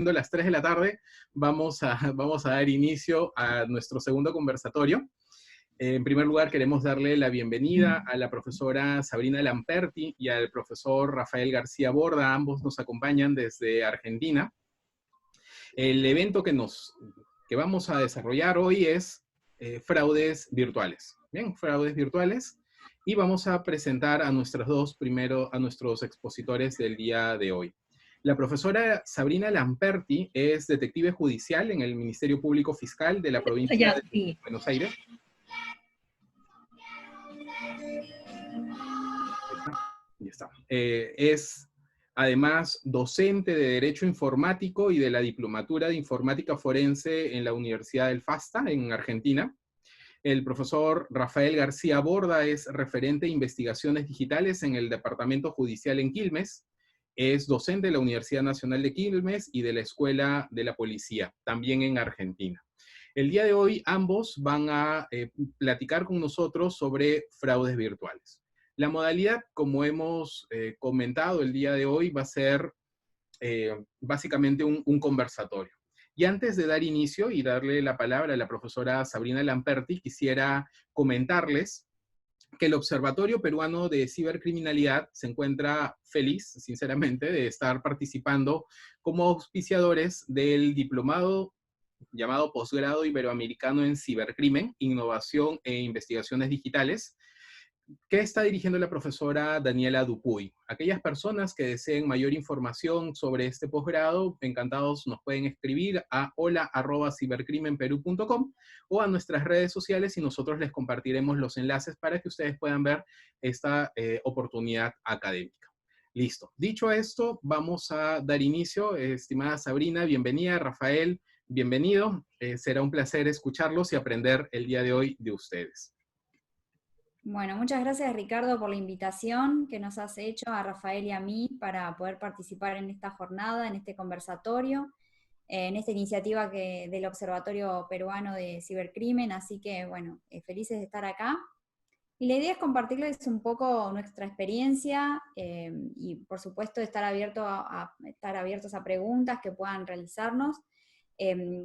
las 3 de la tarde, vamos a dar inicio a nuestro segundo conversatorio. En primer lugar, queremos darle la bienvenida a la profesora Sabrina Lamperti y al profesor Rafael García Borda. Ambos nos acompañan desde Argentina. El evento que vamos a desarrollar hoy es fraudes virtuales. Bien, fraudes virtuales. Y vamos a presentar a nuestros expositores del día de hoy. La profesora Sabrina Lamperti es detective judicial en el Ministerio Público Fiscal de la provincia de Buenos Aires. Ahí está. Es además docente de Derecho Informático y de la Diplomatura de Informática Forense en la Universidad del FASTA, en Argentina. El profesor Rafael García Borda es referente de investigaciones digitales en el Departamento Judicial en Quilmes. Es docente de la Universidad Nacional de Quilmes y de la Escuela de la Policía, también en Argentina. El día de hoy ambos van a platicar con nosotros sobre fraudes virtuales. La modalidad, como hemos comentado el día de hoy, va a ser básicamente un conversatorio. Y antes de dar inicio y darle la palabra a la profesora Sabrina Lamperti, quisiera comentarles que el Observatorio Peruano de Cibercriminalidad se encuentra feliz, sinceramente, de estar participando como auspiciadores del diplomado llamado Posgrado Iberoamericano en Cibercrimen, Innovación e Investigaciones Digitales, que está dirigiendo la profesora Daniela Dupuy. Aquellas personas que deseen mayor información sobre este posgrado, encantados nos pueden escribir a hola@cibercrimenperú.com o a nuestras redes sociales y nosotros les compartiremos los enlaces para que ustedes puedan ver esta oportunidad académica. Listo. Dicho esto, vamos a dar inicio. Estimada Sabrina, bienvenida. Rafael, bienvenido. Será un placer escucharlos y aprender el día de hoy de ustedes. Bueno, muchas gracias Ricardo por la invitación que nos has hecho a Rafael y a mí para poder participar en esta jornada, en este conversatorio, en esta iniciativa del Observatorio Peruano de Cibercrimen, así que bueno, felices de estar acá. Y la idea es compartirles un poco nuestra experiencia y por supuesto estar abiertos a preguntas que puedan realizarnos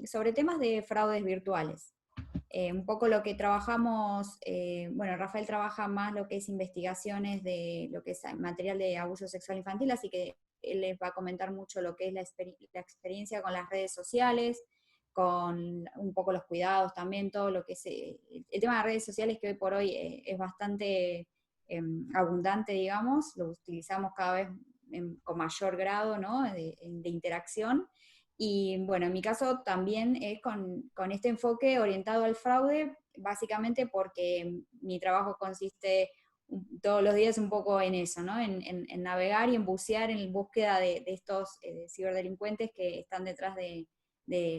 sobre temas de fraudes virtuales. Un poco lo que trabajamos, bueno, Rafael trabaja más lo que es investigaciones de lo que es material de abuso sexual infantil, así que él les va a comentar mucho lo que es la experiencia con las redes sociales, con un poco los cuidados también, todo lo que es el tema de redes sociales que hoy por hoy es bastante abundante, digamos, lo utilizamos cada vez con mayor grado, ¿no?, de interacción. Y bueno, en mi caso también es con este enfoque orientado al fraude, básicamente porque mi trabajo consiste todos los días un poco en eso, ¿no? En navegar y en bucear en búsqueda de estos ciberdelincuentes que están detrás de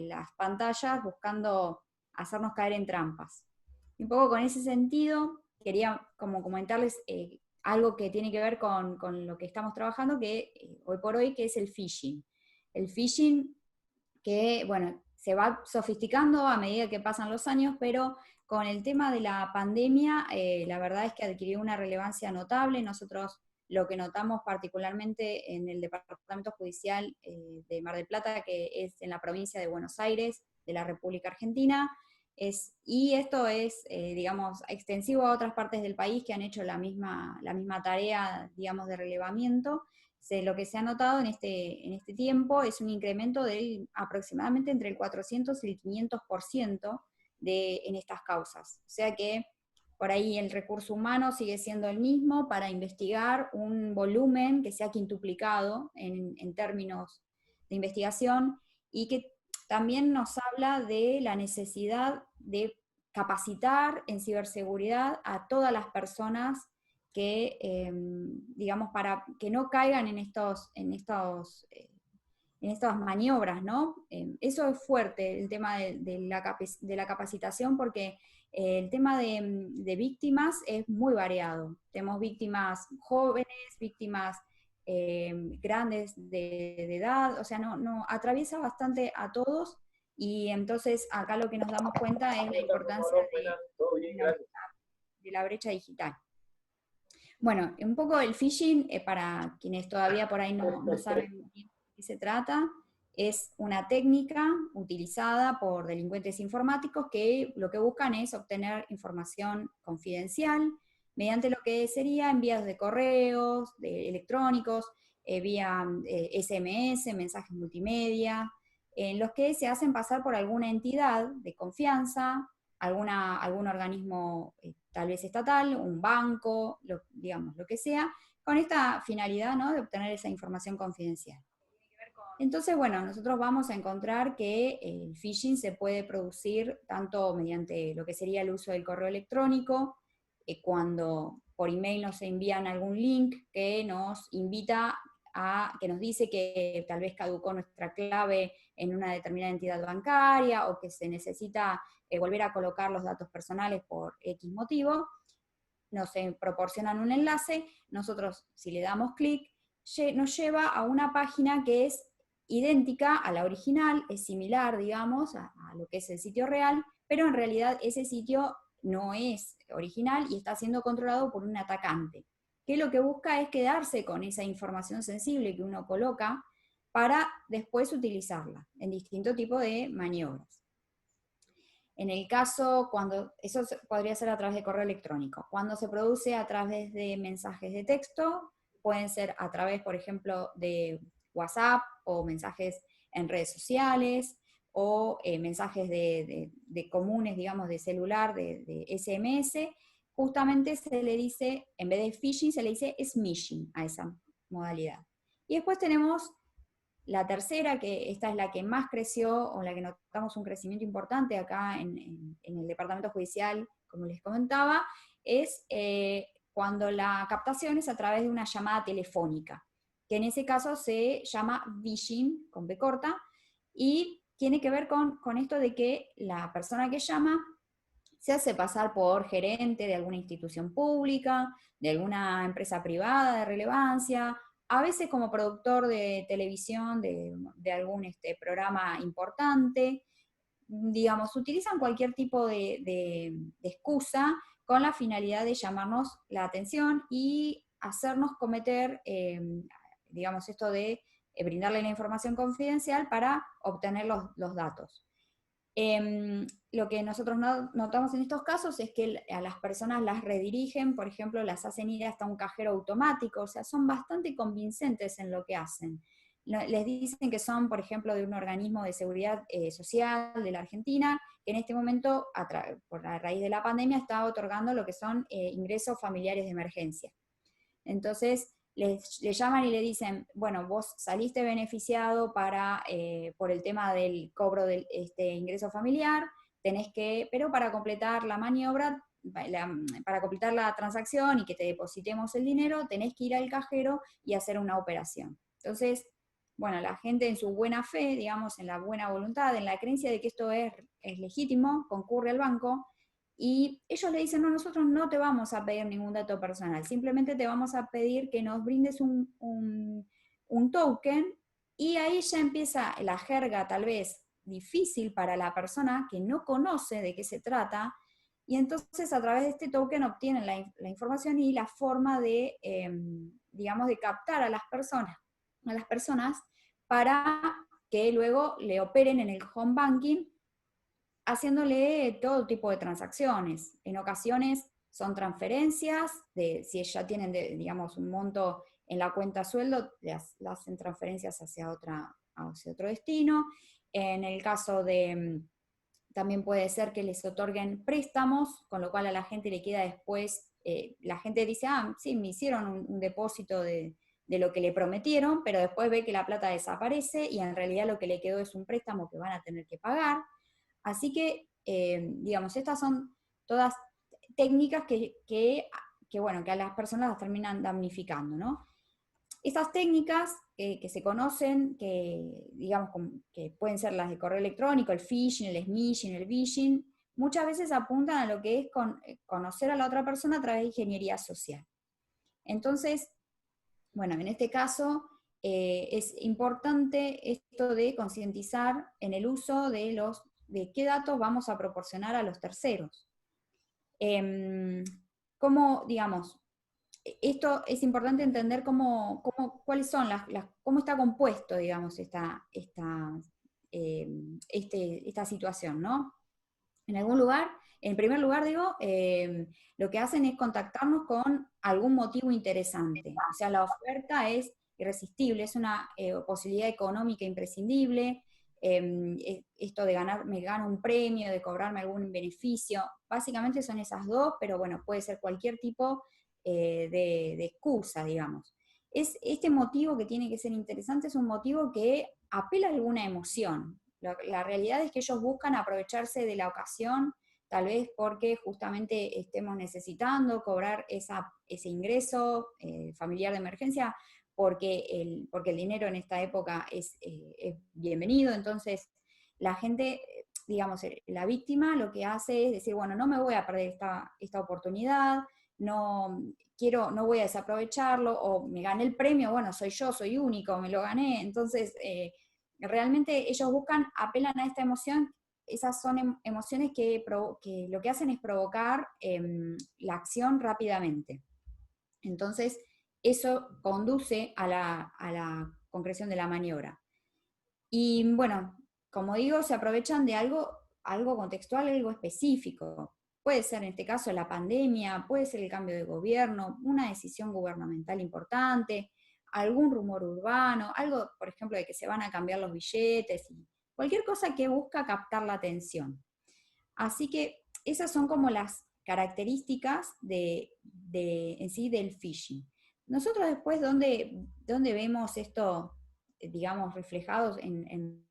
las pantallas buscando hacernos caer en trampas. Y un poco con ese sentido, quería como comentarles algo que tiene que ver con lo que estamos trabajando, que hoy por hoy, que es el phishing. El phishing que, bueno, se va sofisticando a medida que pasan los años, pero con el tema de la pandemia, la verdad es que adquirió una relevancia notable. Nosotros lo que notamos particularmente en el Departamento Judicial de Mar del Plata, que es en la provincia de Buenos Aires, de la República Argentina, y esto es, digamos, extensivo a otras partes del país que han hecho la misma tarea, digamos, de relevamiento. Lo que se ha notado en este tiempo es un incremento de aproximadamente entre el 400 y el 500% en estas causas. O sea que por ahí el recurso humano sigue siendo el mismo para investigar un volumen que se ha quintuplicado en términos de investigación y que también nos habla de la necesidad de capacitar en ciberseguridad a todas las personas que, digamos, para que no caigan en estas maniobras, ¿no? Eso es fuerte, el tema de la capacitación, porque el tema de víctimas es muy variado. Tenemos víctimas jóvenes, víctimas grandes de edad, o sea, no atraviesa bastante a todos, y entonces acá lo que nos damos cuenta es la importancia de la brecha digital. Bueno, un poco el phishing, para quienes todavía por ahí no saben bien de qué se trata, Es una técnica utilizada por delincuentes informáticos que lo que buscan es obtener información confidencial mediante lo que sería envíos de correos, electrónicos, vía SMS, mensajes multimedia, en los que se hacen pasar por alguna entidad de confianza, algún organismo tal vez estatal, un banco, digamos, lo que sea, con esta finalidad, ¿no?, de obtener esa información confidencial. Entonces, bueno, nosotros vamos a encontrar que el phishing se puede producir tanto mediante lo que sería el uso del correo electrónico, cuando por email nos envían algún link que nos invita que nos dice que tal vez caducó nuestra clave en una determinada entidad bancaria o que se necesita volver a colocar los datos personales por X motivo, nos proporcionan un enlace, nosotros si le damos clic, nos lleva a una página que es idéntica a la original, es similar, digamos, a lo que es el sitio real, pero en realidad ese sitio no es original y está siendo controlado por un atacante, que lo que busca es quedarse con esa información sensible que uno coloca para después utilizarla en distinto tipo de maniobras. En el caso, eso podría ser a través de correo electrónico. Cuando se produce a través de mensajes de texto, pueden ser a través, por ejemplo, de WhatsApp o mensajes en redes sociales o mensajes de comunes, digamos, de celular, de SMS. Justamente se le dice, en vez de phishing, se le dice smishing a esa modalidad. Y después tenemos la tercera, que esta es la que más creció, o la que notamos un crecimiento importante acá en el departamento judicial, como les comentaba, es cuando la captación es a través de una llamada telefónica, que en ese caso se llama phishing, con B corta, y tiene que ver con esto de que la persona que llama se hace pasar por gerente de alguna institución pública, de alguna empresa privada de relevancia, a veces como productor de televisión de algún programa importante. Digamos, utilizan cualquier tipo de excusa con la finalidad de llamarnos la atención y hacernos cometer, digamos, esto de brindarle la información confidencial para obtener los datos. Lo que nosotros notamos en estos casos es que a las personas las redirigen, por ejemplo, las hacen ir hasta un cajero automático, o sea, son bastante convincentes en lo que hacen. Les dicen que son, por ejemplo, de un organismo de seguridad social de la Argentina, que en este momento, por la raíz de la pandemia, está otorgando lo que son ingresos familiares de emergencia. Entonces, les llaman y le dicen, bueno, vos saliste beneficiado por el tema del cobro del ingreso familiar, pero para completar la maniobra, para completar la transacción y que te depositemos el dinero, tenés que ir al cajero y hacer una operación. Entonces, bueno, la gente en su buena fe, digamos, en la buena voluntad, en la creencia de que esto es legítimo, concurre al banco, y ellos le dicen, no, nosotros no te vamos a pedir ningún dato personal, simplemente te vamos a pedir que nos brindes un token, y ahí ya empieza la jerga tal vez difícil para la persona que no conoce de qué se trata, y entonces a través de este token obtienen la información y la forma de, digamos, de captar a las personas para que luego le operen en el home banking, haciéndole todo tipo de transacciones. En ocasiones son transferencias, si ya tienen, digamos, un monto en la cuenta sueldo, las hacen transferencias hacia otro destino. En el caso también puede ser que les otorguen préstamos, con lo cual a la gente le queda después, la gente dice, sí, me hicieron un depósito de lo que le prometieron, pero después ve que la plata desaparece y en realidad lo que le quedó es un préstamo que van a tener que pagar. Así que, digamos, estas son todas técnicas que a las personas las terminan damnificando, ¿no? Estas técnicas que se conocen, digamos, que pueden ser las de correo electrónico, el phishing, el smishing, el vishing, muchas veces apuntan a lo que es conocer a la otra persona a través de ingeniería social. Entonces, bueno, en este caso es importante esto de concientizar en el uso de qué datos vamos a proporcionar a los terceros. Como, digamos, esto es importante entender cuáles son cómo está compuesto, digamos, esta situación, ¿no? En primer lugar, digo, lo que hacen es contactarnos con algún motivo interesante. O sea, la oferta es irresistible, es una posibilidad económica imprescindible. Esto de me gano un premio, de cobrarme algún beneficio, básicamente son esas dos, pero bueno, puede ser cualquier tipo de excusa, digamos. Este motivo que tiene que ser interesante es un motivo que apela a alguna emoción. La realidad es que ellos buscan aprovecharse de la ocasión, tal vez porque justamente estemos necesitando cobrar ese ingreso familiar de emergencia, porque el dinero en esta época es bienvenido. Entonces la gente, digamos, la víctima lo que hace es decir, bueno, no me voy a perder esta oportunidad, no voy a desaprovecharlo, o me gané el premio, bueno, soy yo, soy único, me lo gané. Entonces realmente ellos apelan a esta emoción. Esas son emociones que lo que hacen es provocar la acción rápidamente. Entonces, eso conduce a la concreción de la maniobra. Y bueno, como digo, se aprovechan de algo contextual, algo específico. Puede ser en este caso la pandemia, puede ser el cambio de gobierno, una decisión gubernamental importante, algún rumor urbano, algo, por ejemplo, de que se van a cambiar los billetes, y cualquier cosa que busca captar la atención. Así que esas son como las características en sí del phishing. Nosotros después, ¿dónde vemos esto, digamos, reflejados en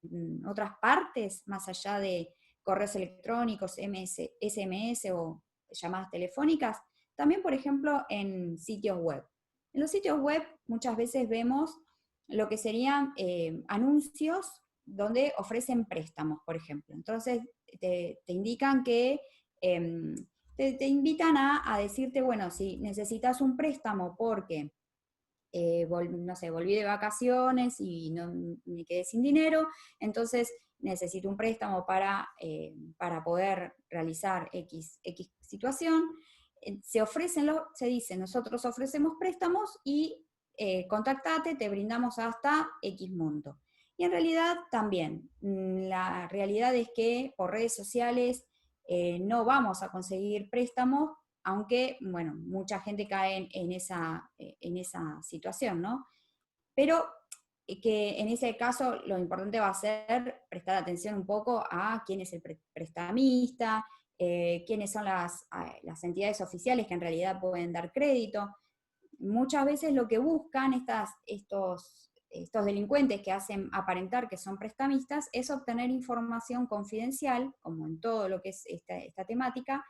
otras partes, más allá de correos electrónicos, SMS o llamadas telefónicas? También, por ejemplo, en sitios web. En los sitios web muchas veces vemos lo que serían anuncios donde ofrecen préstamos, por ejemplo. Entonces, te indican que te invitan a decirte, bueno, si necesitas un préstamo porque, no sé, volví de vacaciones y no, me quedé sin dinero, entonces necesito un préstamo para poder realizar X situación. Se dice, nosotros ofrecemos préstamos y contactate, te brindamos hasta X monto. Y en realidad también, la realidad es que por redes sociales no vamos a conseguir préstamos, aunque, bueno, mucha gente cae en esa situación, ¿no? Pero que en ese caso lo importante va a ser prestar atención un poco a quién es el prestamista, quiénes son las entidades oficiales que en realidad pueden dar crédito. Muchas veces lo que buscan estos delincuentes que hacen aparentar que son prestamistas es obtener información confidencial, como en todo lo que es esta temática,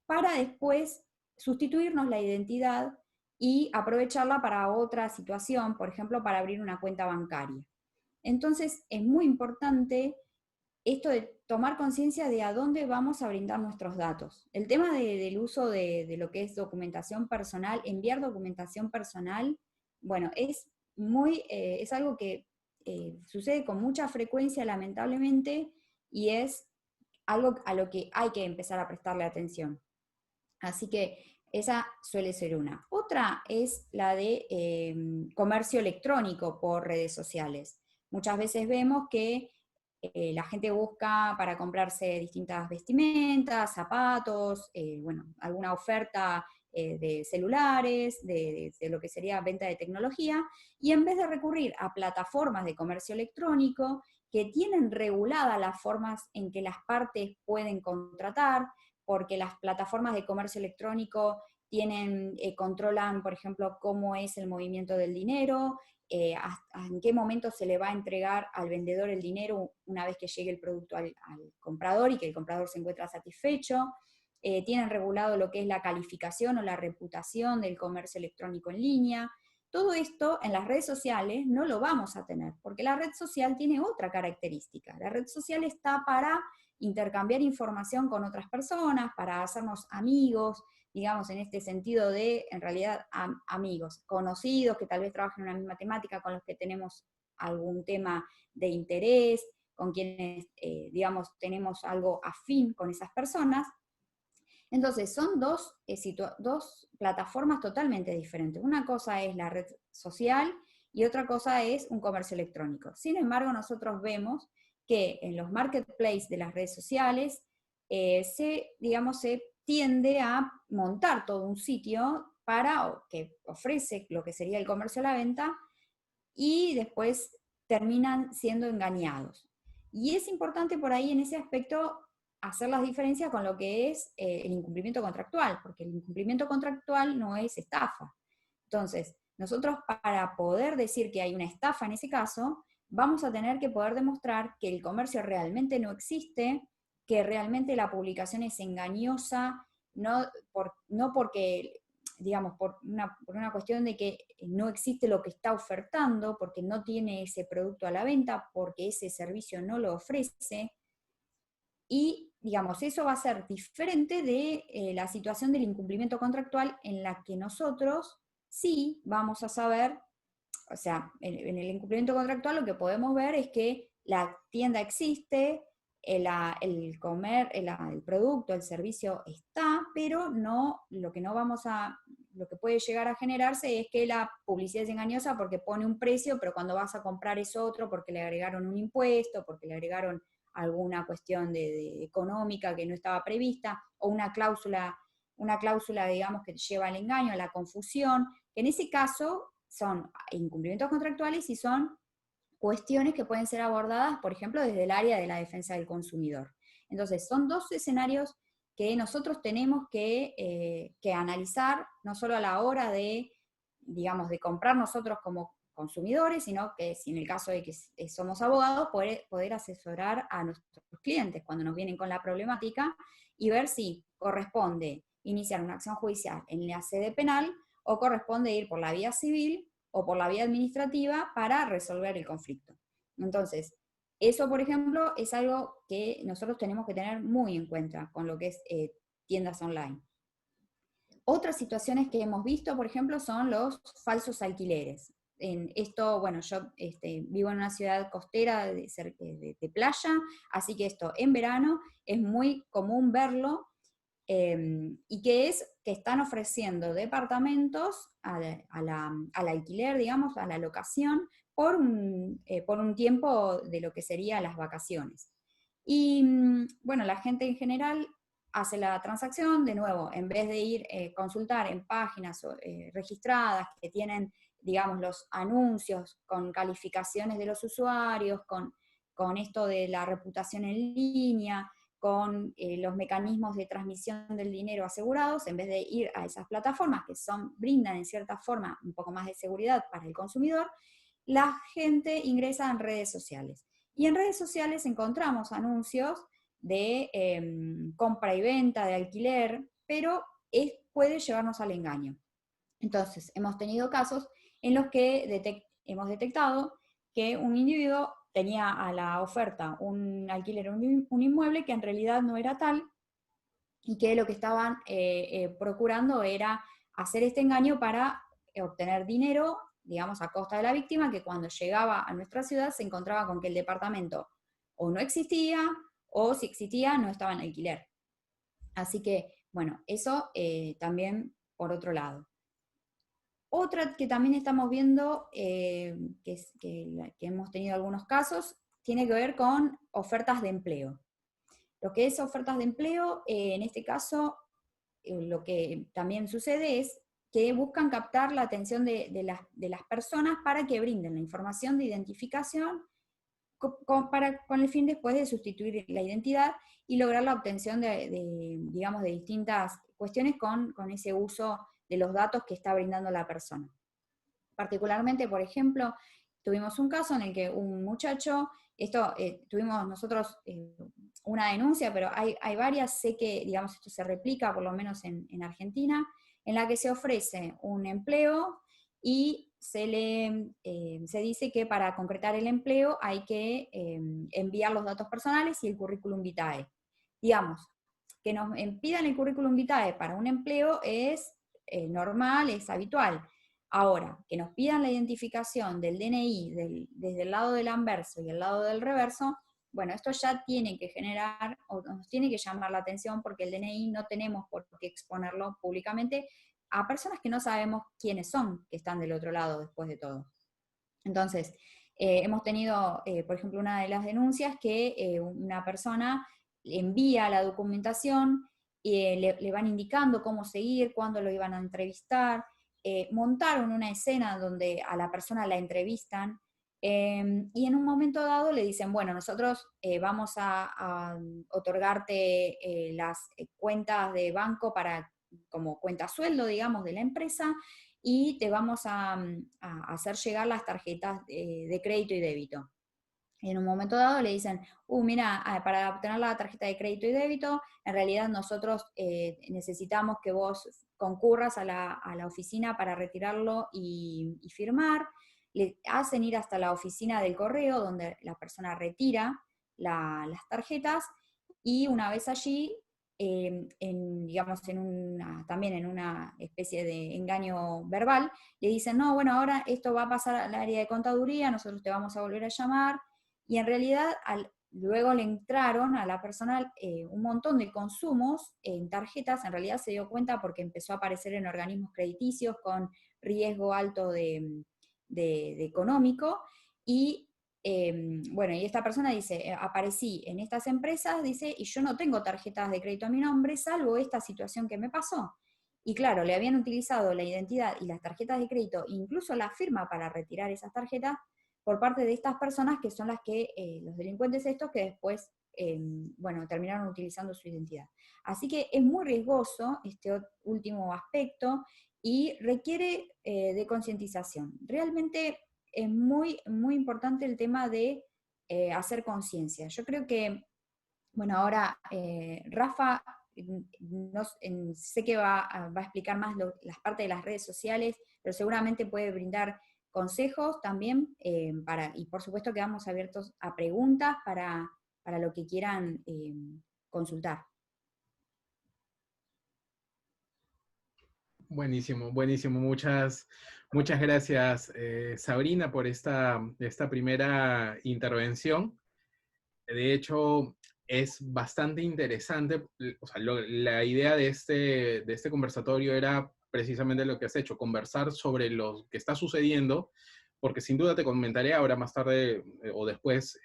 para después sustituirnos la identidad y aprovecharla para otra situación, por ejemplo, para abrir una cuenta bancaria. Entonces, es muy importante esto de tomar conciencia de a dónde vamos a brindar nuestros datos. El tema del uso de lo que es documentación personal, enviar documentación personal, bueno, es algo que sucede con mucha frecuencia, lamentablemente, y es algo a lo que hay que empezar a prestarle atención. Así que esa suele ser una. Otra es la de comercio electrónico por redes sociales. Muchas veces vemos que la gente busca para comprarse distintas vestimentas, zapatos, bueno, alguna oferta de celulares, de lo que sería venta de tecnología, y en vez de recurrir a plataformas de comercio electrónico que tienen reguladas las formas en que las partes pueden contratar, porque las plataformas de comercio electrónico controlan, por ejemplo, cómo es el movimiento del dinero, en qué momento se le va a entregar al vendedor el dinero una vez que llegue el producto al comprador y que el comprador se encuentra satisfecho. Tienen regulado lo que es la calificación o la reputación del comercio electrónico en línea. Todo esto en las redes sociales no lo vamos a tener, porque la red social tiene otra característica. La red social está para intercambiar información con otras personas, para hacernos amigos, digamos, en este sentido de, en realidad, amigos, conocidos que tal vez trabajen en una misma temática, con los que tenemos algún tema de interés, con quienes, digamos, tenemos algo afín con esas personas. Entonces, son dos plataformas totalmente diferentes. Una cosa es la red social y otra cosa es un comercio electrónico. Sin embargo, nosotros vemos que en los marketplaces de las redes sociales se tiende a montar todo un sitio que ofrece lo que sería el comercio a la venta y después terminan siendo engañados. Y es importante por ahí en ese aspecto hacer las diferencias con lo que es el incumplimiento contractual, porque el incumplimiento contractual no es estafa. Entonces, nosotros para poder decir que hay una estafa en ese caso, vamos a tener que poder demostrar que el comercio realmente no existe, que realmente la publicación es engañosa, no porque, digamos, por una cuestión de que no existe lo que está ofertando, porque no tiene ese producto a la venta, porque ese servicio no lo ofrece, y, digamos, eso va a ser diferente de la situación del incumplimiento contractual en la que nosotros sí vamos a saber, o sea, en el incumplimiento contractual lo que podemos ver es que la tienda existe, el producto, el servicio está, pero no, lo que puede llegar a generarse es que la publicidad es engañosa porque pone un precio, pero cuando vas a comprar es otro porque le agregaron un impuesto, porque le agregaron alguna cuestión de económica que no estaba prevista, o una cláusula, digamos, que lleva al engaño, a la confusión, que en ese caso son incumplimientos contractuales y son cuestiones que pueden ser abordadas, por ejemplo, desde el área de la defensa del consumidor. Entonces, son dos escenarios que nosotros tenemos que analizar, no solo a la hora de, digamos, de comprar nosotros como consumidores, sino que si en el caso de que somos abogados, poder asesorar a nuestros clientes cuando nos vienen con la problemática y ver si corresponde iniciar una acción judicial en la sede penal o corresponde ir por la vía civil o por la vía administrativa para resolver el conflicto. Entonces, eso, por ejemplo, es algo que nosotros tenemos que tener muy en cuenta con lo que es tiendas online. Otras situaciones que hemos visto, por ejemplo, son los falsos alquileres. En esto, bueno, yo vivo en una ciudad costera de playa, así que esto en verano es muy común verlo, y que están ofreciendo departamentos al alquiler, digamos, a la locación, por un tiempo de lo que serían las vacaciones. Y bueno, la gente en general hace la transacción, de nuevo, en vez de ir consultar en páginas registradas que tienen, digamos, los anuncios con calificaciones de los usuarios, con esto de la reputación en línea, con los mecanismos de transmisión del dinero asegurados, en vez de ir a esas plataformas que brindan en cierta forma un poco más de seguridad para el consumidor, la gente ingresa en redes sociales. Y en redes sociales encontramos anuncios de compra y venta, de alquiler, pero puede llevarnos al engaño. Entonces, hemos tenido casos en los que hemos detectado que un individuo tenía a la oferta un alquiler, un inmueble que en realidad no era tal, y que lo que estaban procurando era hacer este engaño para obtener dinero, digamos, a costa de la víctima, que cuando llegaba a nuestra ciudad se encontraba con que el departamento o no existía, o si existía no estaba en alquiler. Así que, bueno, eso también por otro lado. Otra que también estamos viendo, que hemos tenido algunos casos, tiene que ver con ofertas de empleo. Lo que es ofertas de empleo, en este caso, lo que también sucede es que buscan captar la atención de las personas para que brinden la información de identificación con el fin después de sustituir la identidad y lograr la obtención digamos, de distintas cuestiones con ese uso de los datos que está brindando la persona. Particularmente, por ejemplo, tuvimos un caso en el que un muchacho, tuvimos nosotros una denuncia, pero hay varias, sé que, digamos, esto se replica por lo menos en Argentina, en la que se ofrece un empleo y se dice que para concretar el empleo hay que enviar los datos personales y el currículum vitae. Digamos, que nos pidan el currículum vitae para un empleo es normal, es habitual. Ahora, que nos pidan la identificación del DNI desde el lado del anverso y el lado del reverso, bueno, esto ya tiene que generar, o nos tiene que llamar la atención, porque el DNI no tenemos por qué exponerlo públicamente a personas que no sabemos quiénes son, que están del otro lado después de todo. Entonces, hemos tenido, por ejemplo, una de las denuncias que una persona envía la documentación, le van indicando cómo seguir, cuándo lo iban a entrevistar, montaron una escena donde a la persona la entrevistan, y en un momento dado le dicen, bueno, nosotros vamos a otorgarte las cuentas de banco como cuenta sueldo, digamos, de la empresa, y te vamos a hacer llegar las tarjetas de crédito y débito. Y en un momento dado le dicen, mira, para obtener la tarjeta de crédito y débito, en realidad nosotros necesitamos que vos concurras a la oficina para retirarlo y firmar. Le hacen ir hasta la oficina del correo, donde la persona retira las tarjetas, y una vez allí, digamos, también en una especie de engaño verbal, le dicen, no, bueno, ahora esto va a pasar al área de contaduría, nosotros te vamos a volver a llamar, y en realidad luego le entraron a la persona un montón de consumos en tarjetas. En realidad se dio cuenta porque empezó a aparecer en organismos crediticios con riesgo alto de económico, y bueno, y esta persona dice, aparecí en estas empresas, dice, y yo no tengo tarjetas de crédito a mi nombre, salvo esta situación que me pasó. Y claro, le habían utilizado la identidad y las tarjetas de crédito, incluso la firma para retirar esas tarjetas, por parte de estas personas, que son las que, los delincuentes estos, que después, bueno, terminaron utilizando su identidad. Así que es muy riesgoso este último aspecto, y requiere de concientización. Realmente es muy, muy importante el tema de hacer conciencia. Yo creo que, bueno, ahora Rafa, sé que va a explicar más las partes de las redes sociales, pero seguramente puede brindar consejos también, y por supuesto que vamos abiertos a preguntas para lo que quieran consultar. Buenísimo, buenísimo. Muchas gracias, Sabrina, por esta primera intervención. De hecho, es bastante interesante. O sea, la idea de este conversatorio era precisamente lo que has hecho, conversar sobre lo que está sucediendo, porque sin duda te comentaré ahora más tarde o después,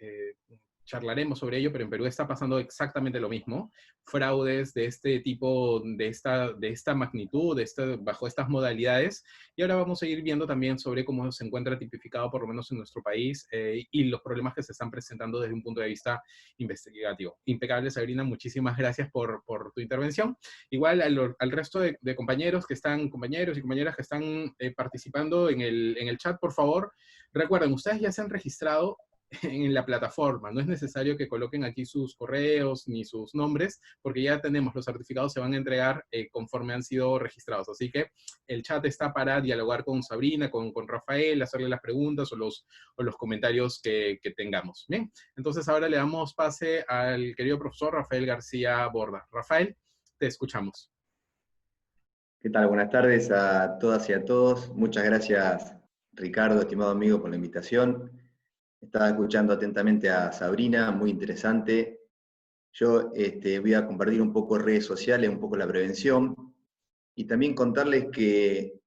charlaremos sobre ello, pero en Perú está pasando exactamente lo mismo. Fraudes de este tipo, de esta magnitud, bajo estas modalidades. Y ahora vamos a ir viendo también sobre cómo se encuentra tipificado, por lo menos en nuestro país, y los problemas que se están presentando desde un punto de vista investigativo. Impecable, Sabrina, muchísimas gracias por tu intervención. Igual al resto de compañeros y compañeras que están participando en el chat, por favor, recuerden, ustedes ya se han registrado en la plataforma. No es necesario que coloquen aquí sus correos ni sus nombres, porque ya tenemos los certificados, se van a entregar conforme han sido registrados. Así que el chat está para dialogar con Sabrina, con Rafael, hacerle las preguntas o los comentarios que tengamos. Bien, entonces ahora le damos pase al querido profesor Rafael García Borda. Rafael, te escuchamos. ¿Qué tal? Buenas tardes a todas y a todos. Muchas gracias, Ricardo, estimado amigo, por la invitación. Estaba escuchando atentamente a Sabrina, muy interesante. Yo voy a compartir un poco redes sociales, un poco la prevención, y también contarles que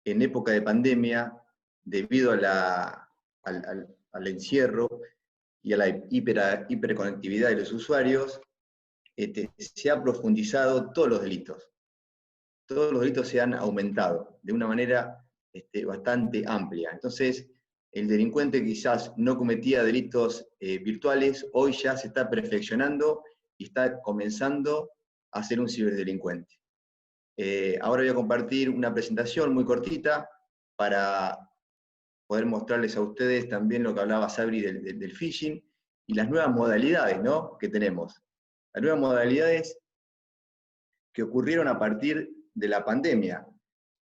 en época de pandemia, debido al encierro y a la hiperconectividad de los usuarios, se ha profundizado todos los delitos. Todos los delitos se han aumentado de una manera bastante amplia. Entonces, el delincuente quizás no cometía delitos virtuales, hoy ya se está perfeccionando y está comenzando a ser un ciberdelincuente. Ahora voy a compartir una presentación muy cortita para poder mostrarles a ustedes también lo que hablaba Sabri del phishing y las nuevas modalidades, ¿no?, que tenemos. Las nuevas modalidades que ocurrieron a partir de la pandemia.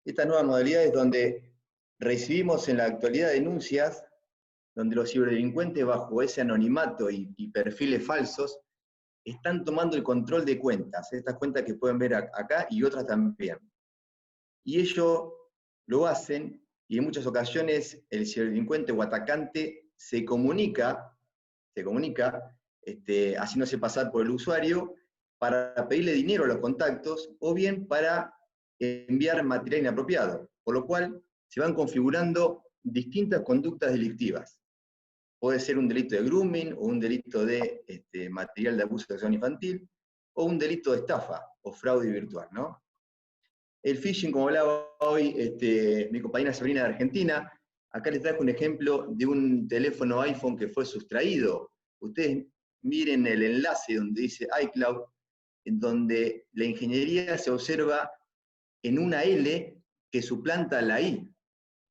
Estas nuevas modalidades donde recibimos en la actualidad denuncias, donde los ciberdelincuentes bajo ese anonimato y perfiles falsos están tomando el control de cuentas, estas cuentas que pueden ver acá y otras también. Y ellos lo hacen, y en muchas ocasiones el ciberdelincuente o atacante se comunica haciéndose pasar por el usuario para pedirle dinero a los contactos o bien para enviar material inapropiado, por lo cual se van configurando distintas conductas delictivas. Puede ser un delito de grooming, o un delito de material de abuso sexual infantil, o un delito de estafa o fraude virtual, ¿no? El phishing, como hablaba hoy mi compañera Sabrina de Argentina, acá les trajo un ejemplo de un teléfono iPhone que fue sustraído. Ustedes miren el enlace donde dice iCloud, en donde la ingeniería se observa en una L que suplanta la I.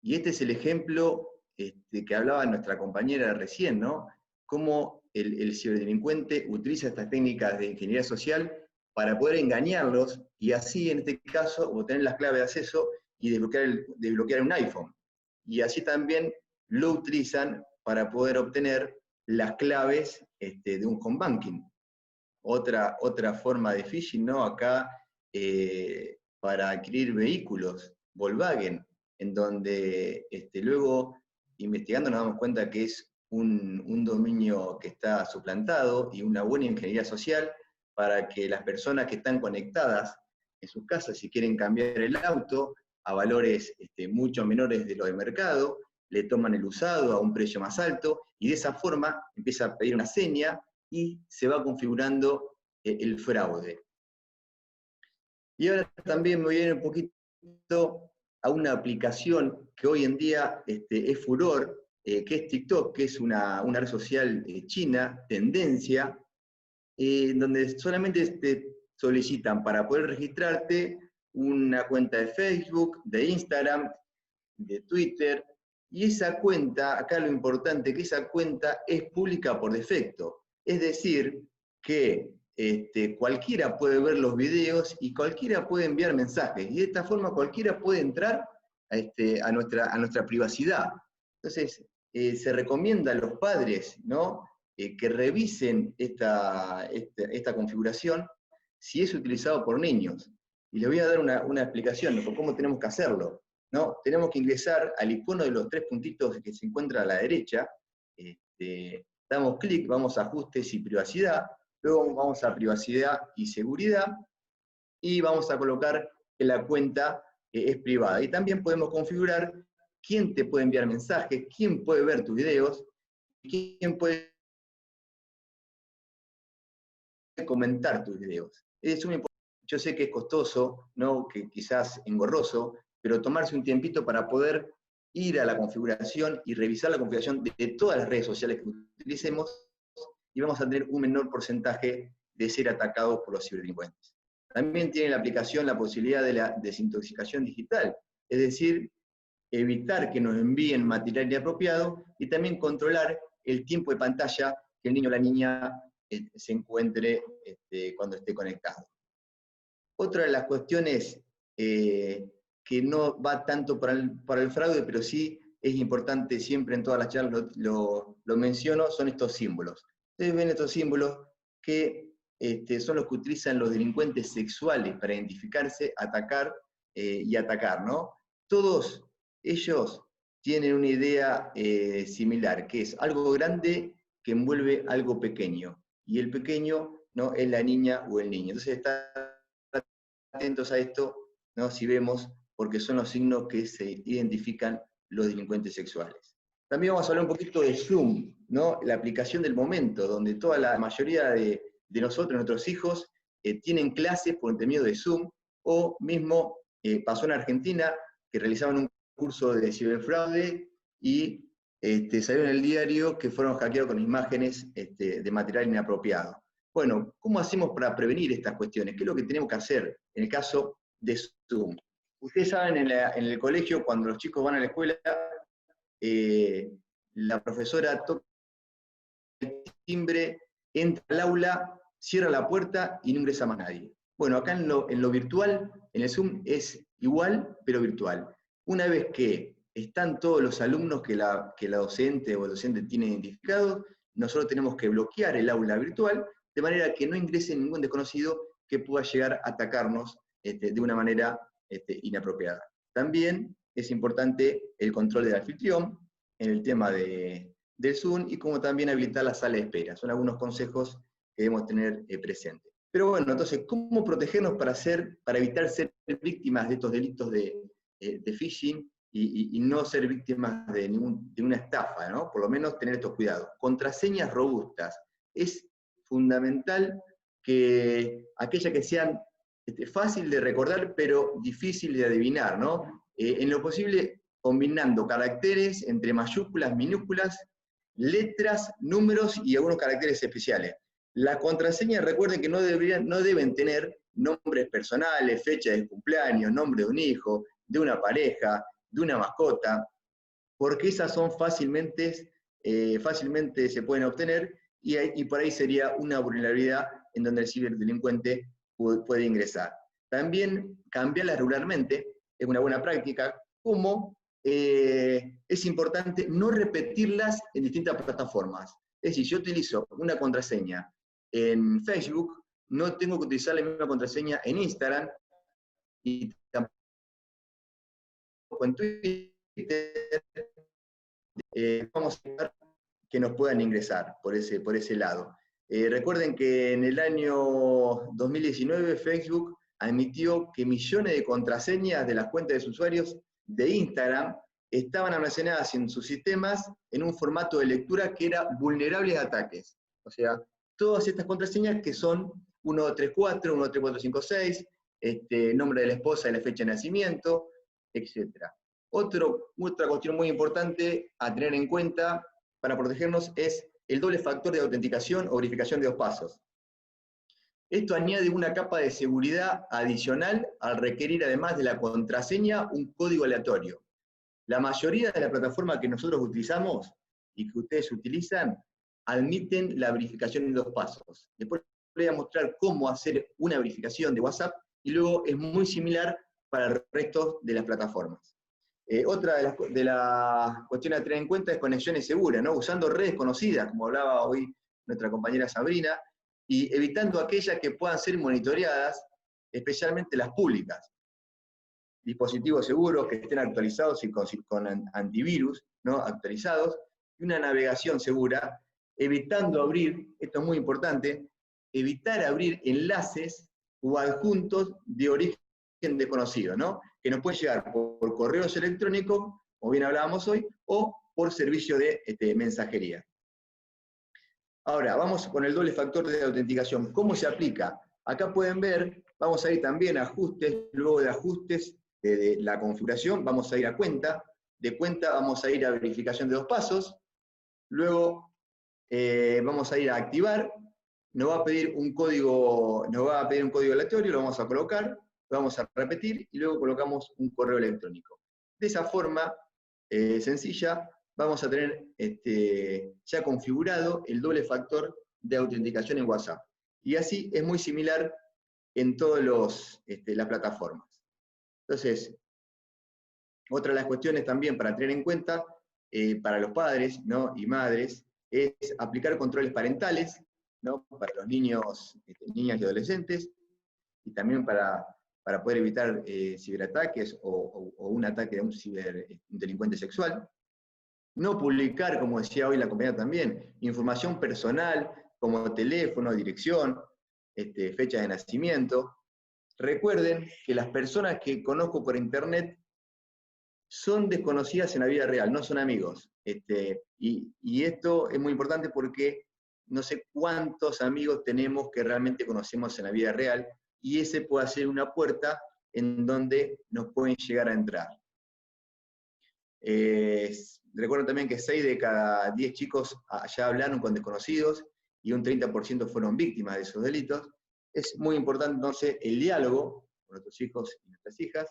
Y este es el ejemplo que hablaba nuestra compañera recién, ¿no? Cómo el ciberdelincuente utiliza estas técnicas de ingeniería social para poder engañarlos y así, en este caso, obtener las claves de acceso y desbloquear un iPhone. Y así también lo utilizan para poder obtener las claves de un home banking. Otra forma de phishing, ¿no? Acá, para adquirir vehículos, Volkswagen, en donde luego, investigando, nos damos cuenta que es un dominio que está suplantado y una buena ingeniería social para que las personas que están conectadas en sus casas, si quieren cambiar el auto a valores mucho menores de lo de mercado, le toman el usado a un precio más alto y de esa forma empieza a pedir una seña y se va configurando el fraude. Y ahora también me voy a ir un poquito a una aplicación que hoy en día es furor, que es TikTok, que es una red social china, tendencia, donde solamente te solicitan para poder registrarte una cuenta de Facebook, de Instagram, de Twitter, y esa cuenta, acá lo importante es que esa cuenta es pública por defecto. Es decir, que cualquiera puede ver los videos y cualquiera puede enviar mensajes, y de esta forma cualquiera puede entrar a nuestra privacidad. Entonces, se recomienda a los padres, ¿no? Que revisen esta configuración si es utilizado por niños. Y les voy a dar una explicación de cómo tenemos que hacerlo, ¿no? Tenemos que ingresar al icono de los 3 puntitos que se encuentra a la derecha, damos clic, vamos a ajustes y privacidad, luego vamos a privacidad y seguridad, y vamos a colocar que la cuenta es privada. Y también podemos configurar quién te puede enviar mensajes, quién puede ver tus videos, quién puede comentar tus videos. Yo sé que es costoso, ¿no? Que quizás engorroso, pero tomarse un tiempito para poder ir a la configuración y revisar la configuración de todas las redes sociales que utilicemos, y vamos a tener un menor porcentaje de ser atacados por los ciberdelincuentes. También tiene la aplicación la posibilidad de la desintoxicación digital, es decir, evitar que nos envíen material inapropiado y también controlar el tiempo de pantalla que el niño o la niña se encuentre cuando esté conectado. Otra de las cuestiones que no va tanto para el fraude, pero sí es importante, siempre en todas las charlas lo menciono, son estos símbolos. Ustedes ven estos símbolos que son los que utilizan los delincuentes sexuales para identificarse, atacar y atacar, ¿no? Todos ellos tienen una idea similar, que es algo grande que envuelve algo pequeño, y el pequeño, ¿no?, es la niña o el niño. Entonces, están atentos a esto, ¿no?, si vemos, porque son los signos que se identifican los delincuentes sexuales. También vamos a hablar un poquito de Zoom, ¿no?, la aplicación del momento, donde toda la mayoría de nosotros, nuestros hijos, tienen clases por intermedio de Zoom, o mismo pasó en Argentina, que realizaban un curso de ciberfraude y salió en el diario que fueron hackeados con imágenes de material inapropiado. Bueno, ¿cómo hacemos para prevenir estas cuestiones? ¿Qué es lo que tenemos que hacer en el caso de Zoom? Ustedes saben, en el colegio, cuando los chicos van a la escuela, la profesora toca el timbre, entra al aula, cierra la puerta y no ingresa más nadie. Bueno, acá en lo virtual, en el Zoom, es igual, pero virtual. Una vez que están todos los alumnos que la docente o el docente tiene identificados, nosotros tenemos que bloquear el aula virtual, de manera que no ingrese ningún desconocido que pueda llegar a atacarnos de una manera inapropiada. También es importante el control del anfitrión en el tema de del Zoom y como también habilitar la sala de espera. Son algunos consejos que debemos tener presentes. Pero bueno, entonces, ¿cómo protegernos para evitar ser víctimas de estos delitos de phishing y no ser víctimas de una estafa, ¿no? Por lo menos tener estos cuidados. Contraseñas robustas. Es fundamental que aquellas que sean fácil de recordar, pero difícil de adivinar, ¿no? En lo posible, combinando caracteres entre mayúsculas, minúsculas, letras, números y algunos caracteres especiales. Las contraseñas, recuerden que no deben tener nombres personales, fecha de cumpleaños, nombre de un hijo, de una pareja, de una mascota, porque esas son fácilmente se pueden obtener y por ahí sería una vulnerabilidad en donde el ciberdelincuente puede ingresar. También cambiarlas regularmente es una buena práctica, como es importante no repetirlas en distintas plataformas. Es decir, si yo utilizo una contraseña en Facebook, no tengo que utilizar la misma contraseña en Instagram y tampoco en Twitter. Vamos a ver que nos puedan ingresar por ese lado. Recuerden que en el año 2019 Facebook admitió que millones de contraseñas de las cuentas de sus usuarios de Instagram estaban almacenadas en sus sistemas en un formato de lectura que era vulnerable a ataques. O sea, todas estas contraseñas que son 1234, 13456, nombre de la esposa y la fecha de nacimiento, etc. Otra cuestión muy importante a tener en cuenta para protegernos es el doble factor de autenticación o verificación de 2 pasos. Esto añade una capa de seguridad adicional al requerir, además de la contraseña, un código aleatorio. La mayoría de las plataformas que nosotros utilizamos y que ustedes utilizan admiten la verificación de 2 pasos. Después les voy a mostrar cómo hacer una verificación de WhatsApp y luego es muy similar para el resto de las plataformas. Otra de las cuestiones a tener en cuenta es conexiones seguras, ¿no? Usando redes conocidas, como hablaba hoy nuestra compañera Sabrina, y evitando aquellas que puedan ser monitoreadas, especialmente las públicas. Dispositivos seguros que estén actualizados y con antivirus, ¿no? Actualizados, y una navegación segura, evitando abrir, esto es muy importante, evitar abrir enlaces o adjuntos de origen desconocido, ¿no? Que nos pueden llegar por correos electrónicos, como bien hablábamos hoy, o por servicio de mensajería. Ahora, vamos con el doble factor de autenticación. ¿Cómo se aplica? Acá pueden ver, vamos a ir también a ajustes, luego de ajustes de la configuración, vamos a ir a cuenta, de cuenta vamos a ir a verificación de 2 pasos, luego vamos a ir a activar, nos va a pedir un código aleatorio, lo vamos a colocar, lo vamos a repetir y luego colocamos un correo electrónico. De esa forma sencilla, vamos a tener ya configurado el doble factor de autenticación en WhatsApp. Y así es muy similar en todas las plataformas. Entonces, otra de las cuestiones también para tener en cuenta para los padres, ¿no? Y madres es aplicar controles parentales, ¿no? Para los niños, niñas y adolescentes, y también para poder evitar ciberataques o un ataque de un ciberdelincuente sexual. No publicar, como decía hoy la compañera también, información personal como teléfono, dirección, fecha de nacimiento. Recuerden que las personas que conozco por internet son desconocidas en la vida real, no son amigos. Y esto es muy importante porque no sé cuántos amigos tenemos que realmente conocemos en la vida real, y ese puede ser una puerta en donde nos pueden llegar a entrar. Recuerdo también que 6 de cada 10 chicos ya hablaron con desconocidos y un 30% fueron víctimas de esos delitos. Es muy importante entonces el diálogo con nuestros hijos y nuestras hijas,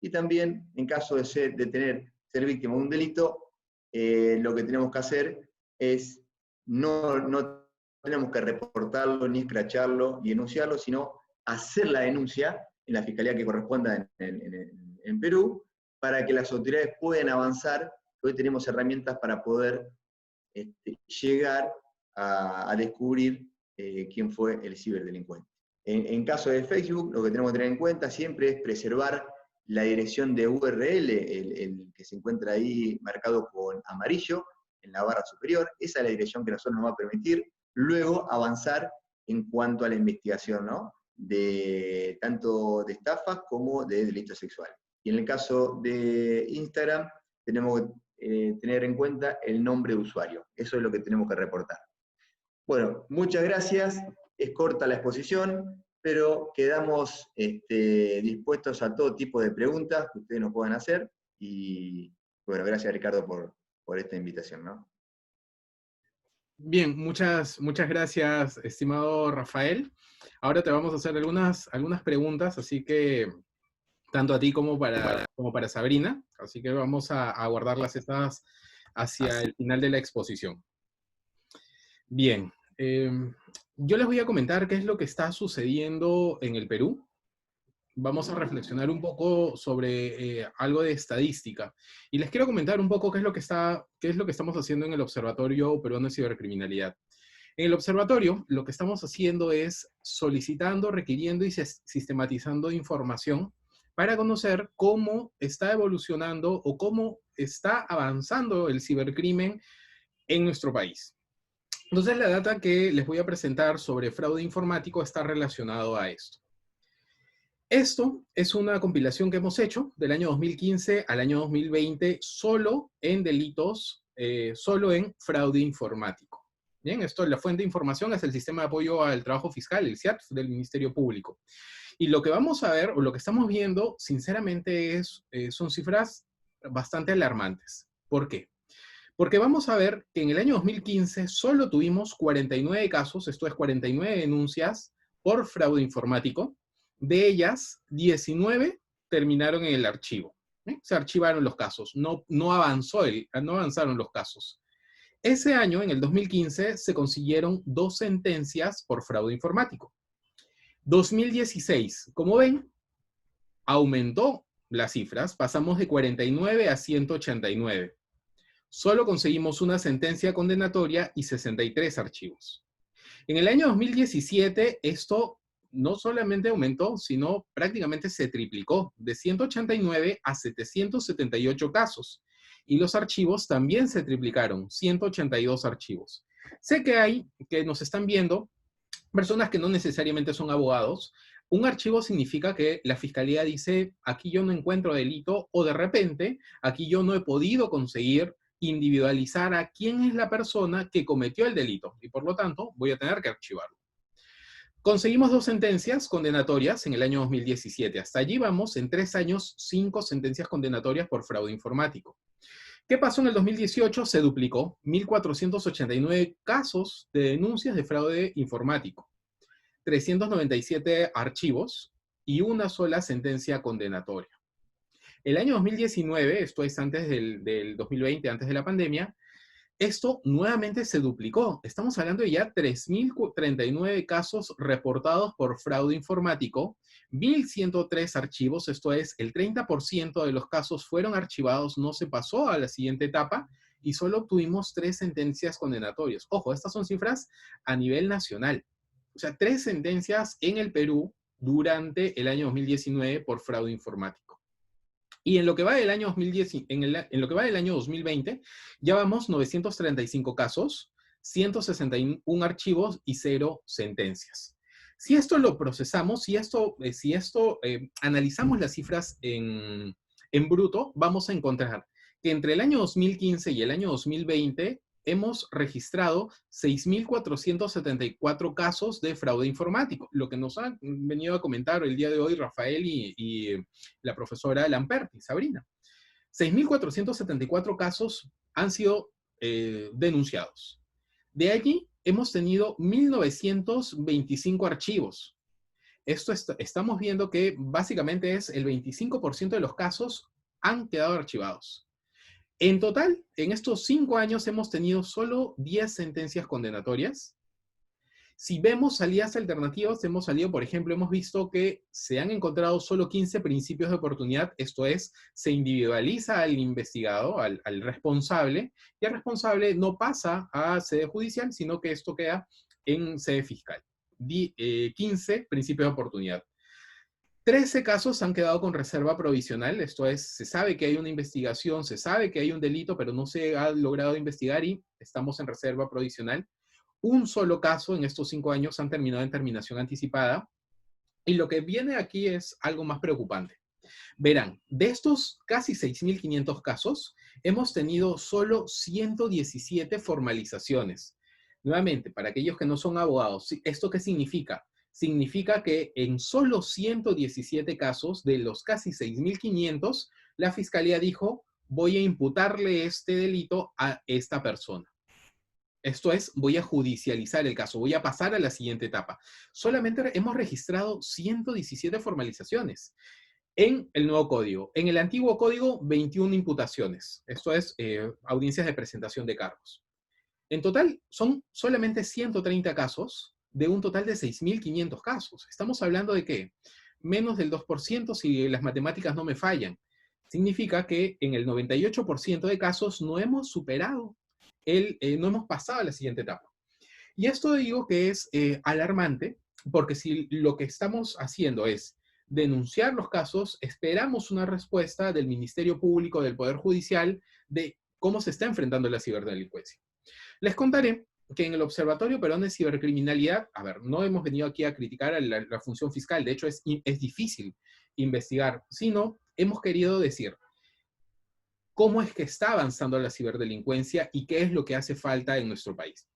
y también en caso de ser víctima de un delito, lo que tenemos que hacer es no tenemos que reportarlo, ni escracharlo, ni denunciarlo, sino hacer la denuncia en la fiscalía que corresponda en Perú, para que las autoridades puedan avanzar. Hoy tenemos herramientas para poder llegar a descubrir quién fue el ciberdelincuente. En caso de Facebook, lo que tenemos que tener en cuenta siempre es preservar la dirección de URL, el que se encuentra ahí marcado con amarillo, en la barra superior. Esa es la dirección que nosotros nos va a permitir luego avanzar en cuanto a la investigación, ¿no? Tanto de estafas como de delitos sexuales. Y en el caso de Instagram, tenemos que tener en cuenta el nombre de usuario. Eso es lo que tenemos que reportar. Bueno, muchas gracias. Es corta la exposición, pero quedamos dispuestos a todo tipo de preguntas que ustedes nos puedan hacer. Y bueno, gracias Ricardo por esta invitación, ¿no? Bien, muchas gracias, estimado Rafael. Ahora te vamos a hacer algunas preguntas, así que tanto a ti como para Sabrina. Así que vamos a guardarlas estas hacia el final de la exposición. Bien, yo les voy a comentar qué es lo que está sucediendo en el Perú. Vamos a reflexionar un poco sobre algo de estadística. Y les quiero comentar un poco qué es lo que estamos haciendo en el Observatorio Peruano de Cibercriminalidad. En el observatorio, lo que estamos haciendo es solicitando, requiriendo y sistematizando información para conocer cómo está evolucionando o cómo está avanzando el cibercrimen en nuestro país. Entonces, la data que les voy a presentar sobre fraude informático está relacionado a esto. Esto es una compilación que hemos hecho del año 2015 al año 2020 solo en delitos, solo en fraude informático. Bien, esto, la fuente de información es el Sistema de Apoyo al Trabajo Fiscal, el SIAT, del Ministerio Público. Y lo que vamos a ver, o lo que estamos viendo, sinceramente, son cifras bastante alarmantes. ¿Por qué? Porque vamos a ver que en el año 2015 solo tuvimos 49 casos, esto es 49 denuncias por fraude informático. De ellas, 19 terminaron en el archivo. Se archivaron los casos, no avanzaron los casos. Ese año, en el 2015, se consiguieron 2 sentencias por fraude informático. 2016, como ven, aumentó las cifras, pasamos de 49 a 189. Solo conseguimos una sentencia condenatoria y 63 archivos. En el año 2017, esto no solamente aumentó, sino prácticamente se triplicó, de 189 a 778 casos. Y los archivos también se triplicaron, 182 archivos. Sé que nos están viendo personas que no necesariamente son abogados. Un archivo significa que la fiscalía dice, aquí yo no encuentro delito, o de repente, aquí yo no he podido conseguir individualizar a quién es la persona que cometió el delito, y por lo tanto voy a tener que archivarlo. Conseguimos 2 sentencias condenatorias en el año 2017. Hasta allí vamos, en 3 años, 5 sentencias condenatorias por fraude informático. ¿Qué pasó en el 2018? Se duplicó, 1.489 casos de denuncias de fraude informático, 397 archivos y una sola sentencia condenatoria. El año 2019, esto es antes del 2020, antes de la pandemia, esto nuevamente se duplicó. Estamos hablando de ya 3.039 casos reportados por fraude informático, 1.103 archivos, esto es, el 30% de los casos fueron archivados, no se pasó a la siguiente etapa y solo obtuvimos 3 sentencias condenatorias. Ojo, estas son cifras a nivel nacional. O sea, 3 sentencias en el Perú durante el año 2019 por fraude informático. Y en lo que va del año 2010, en lo que va del año 2020, ya vamos 935 casos, 161 archivos y 0 sentencias. Si esto lo procesamos, si analizamos las cifras en bruto, vamos a encontrar que entre el año 2015 y el año 2020 hemos registrado 6.474 casos de fraude informático, lo que nos han venido a comentar el día de hoy Rafael y la profesora Lamperti, Sabrina. 6.474 casos han sido denunciados. De allí hemos tenido 1.925 archivos. Estamos viendo que básicamente es el 25% de los casos han quedado archivados. En total, en estos 5 años hemos tenido solo 10 sentencias condenatorias. Si vemos salidas alternativas, por ejemplo, hemos visto que se han encontrado solo 15 principios de oportunidad, esto es, se individualiza al investigado, al responsable, y el responsable no pasa a sede judicial, sino que esto queda en sede fiscal. 15 principios de oportunidad. 13 casos han quedado con reserva provisional, esto es, se sabe que hay una investigación, se sabe que hay un delito, pero no se ha logrado investigar y estamos en reserva provisional. Un solo caso en estos 5 años han terminado en terminación anticipada. Y lo que viene aquí es algo más preocupante. Verán, de estos casi 6.500 casos, hemos tenido solo 117 formalizaciones. Nuevamente, para aquellos que no son abogados, ¿esto qué significa? Significa que en solo 117 casos de los casi 6.500, la Fiscalía dijo, voy a imputarle este delito a esta persona. Esto es, voy a judicializar el caso, voy a pasar a la siguiente etapa. Solamente hemos registrado 117 formalizaciones en el nuevo código. En el antiguo código, 21 imputaciones. Esto es, audiencias de presentación de cargos. En total, son solamente 130 casos de un total de 6.500 casos. Estamos hablando de ¿qué? Menos del 2% si las matemáticas no me fallan. Significa que en el 98% de casos no hemos superado, no hemos pasado a la siguiente etapa. Y esto digo que es alarmante, porque si lo que estamos haciendo es denunciar los casos, esperamos una respuesta del Ministerio Público, del Poder Judicial, de cómo se está enfrentando la ciberdelincuencia. Les contaré que en el Observatorio Peruano de Cibercriminalidad, a ver, no hemos venido aquí a criticar a la función fiscal, de hecho es difícil investigar, sino hemos querido decir cómo es que está avanzando la ciberdelincuencia y qué es lo que hace falta en nuestro país.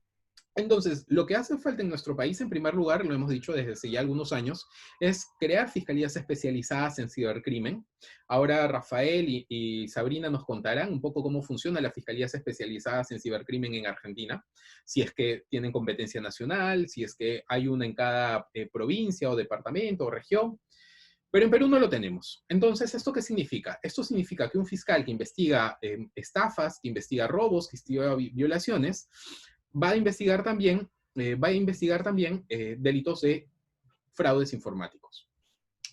Entonces, lo que hace falta en nuestro país, en primer lugar, lo hemos dicho desde hace ya algunos años, es crear fiscalías especializadas en cibercrimen. Ahora Rafael y Sabrina nos contarán un poco cómo funcionan las fiscalías especializadas en cibercrimen en Argentina, si es que tienen competencia nacional, si es que hay una en cada provincia o departamento o región. Pero en Perú no lo tenemos. Entonces, ¿esto qué significa? Esto significa que un fiscal que investiga estafas, que investiga robos, que investiga violaciones, va a investigar también delitos de fraudes informáticos.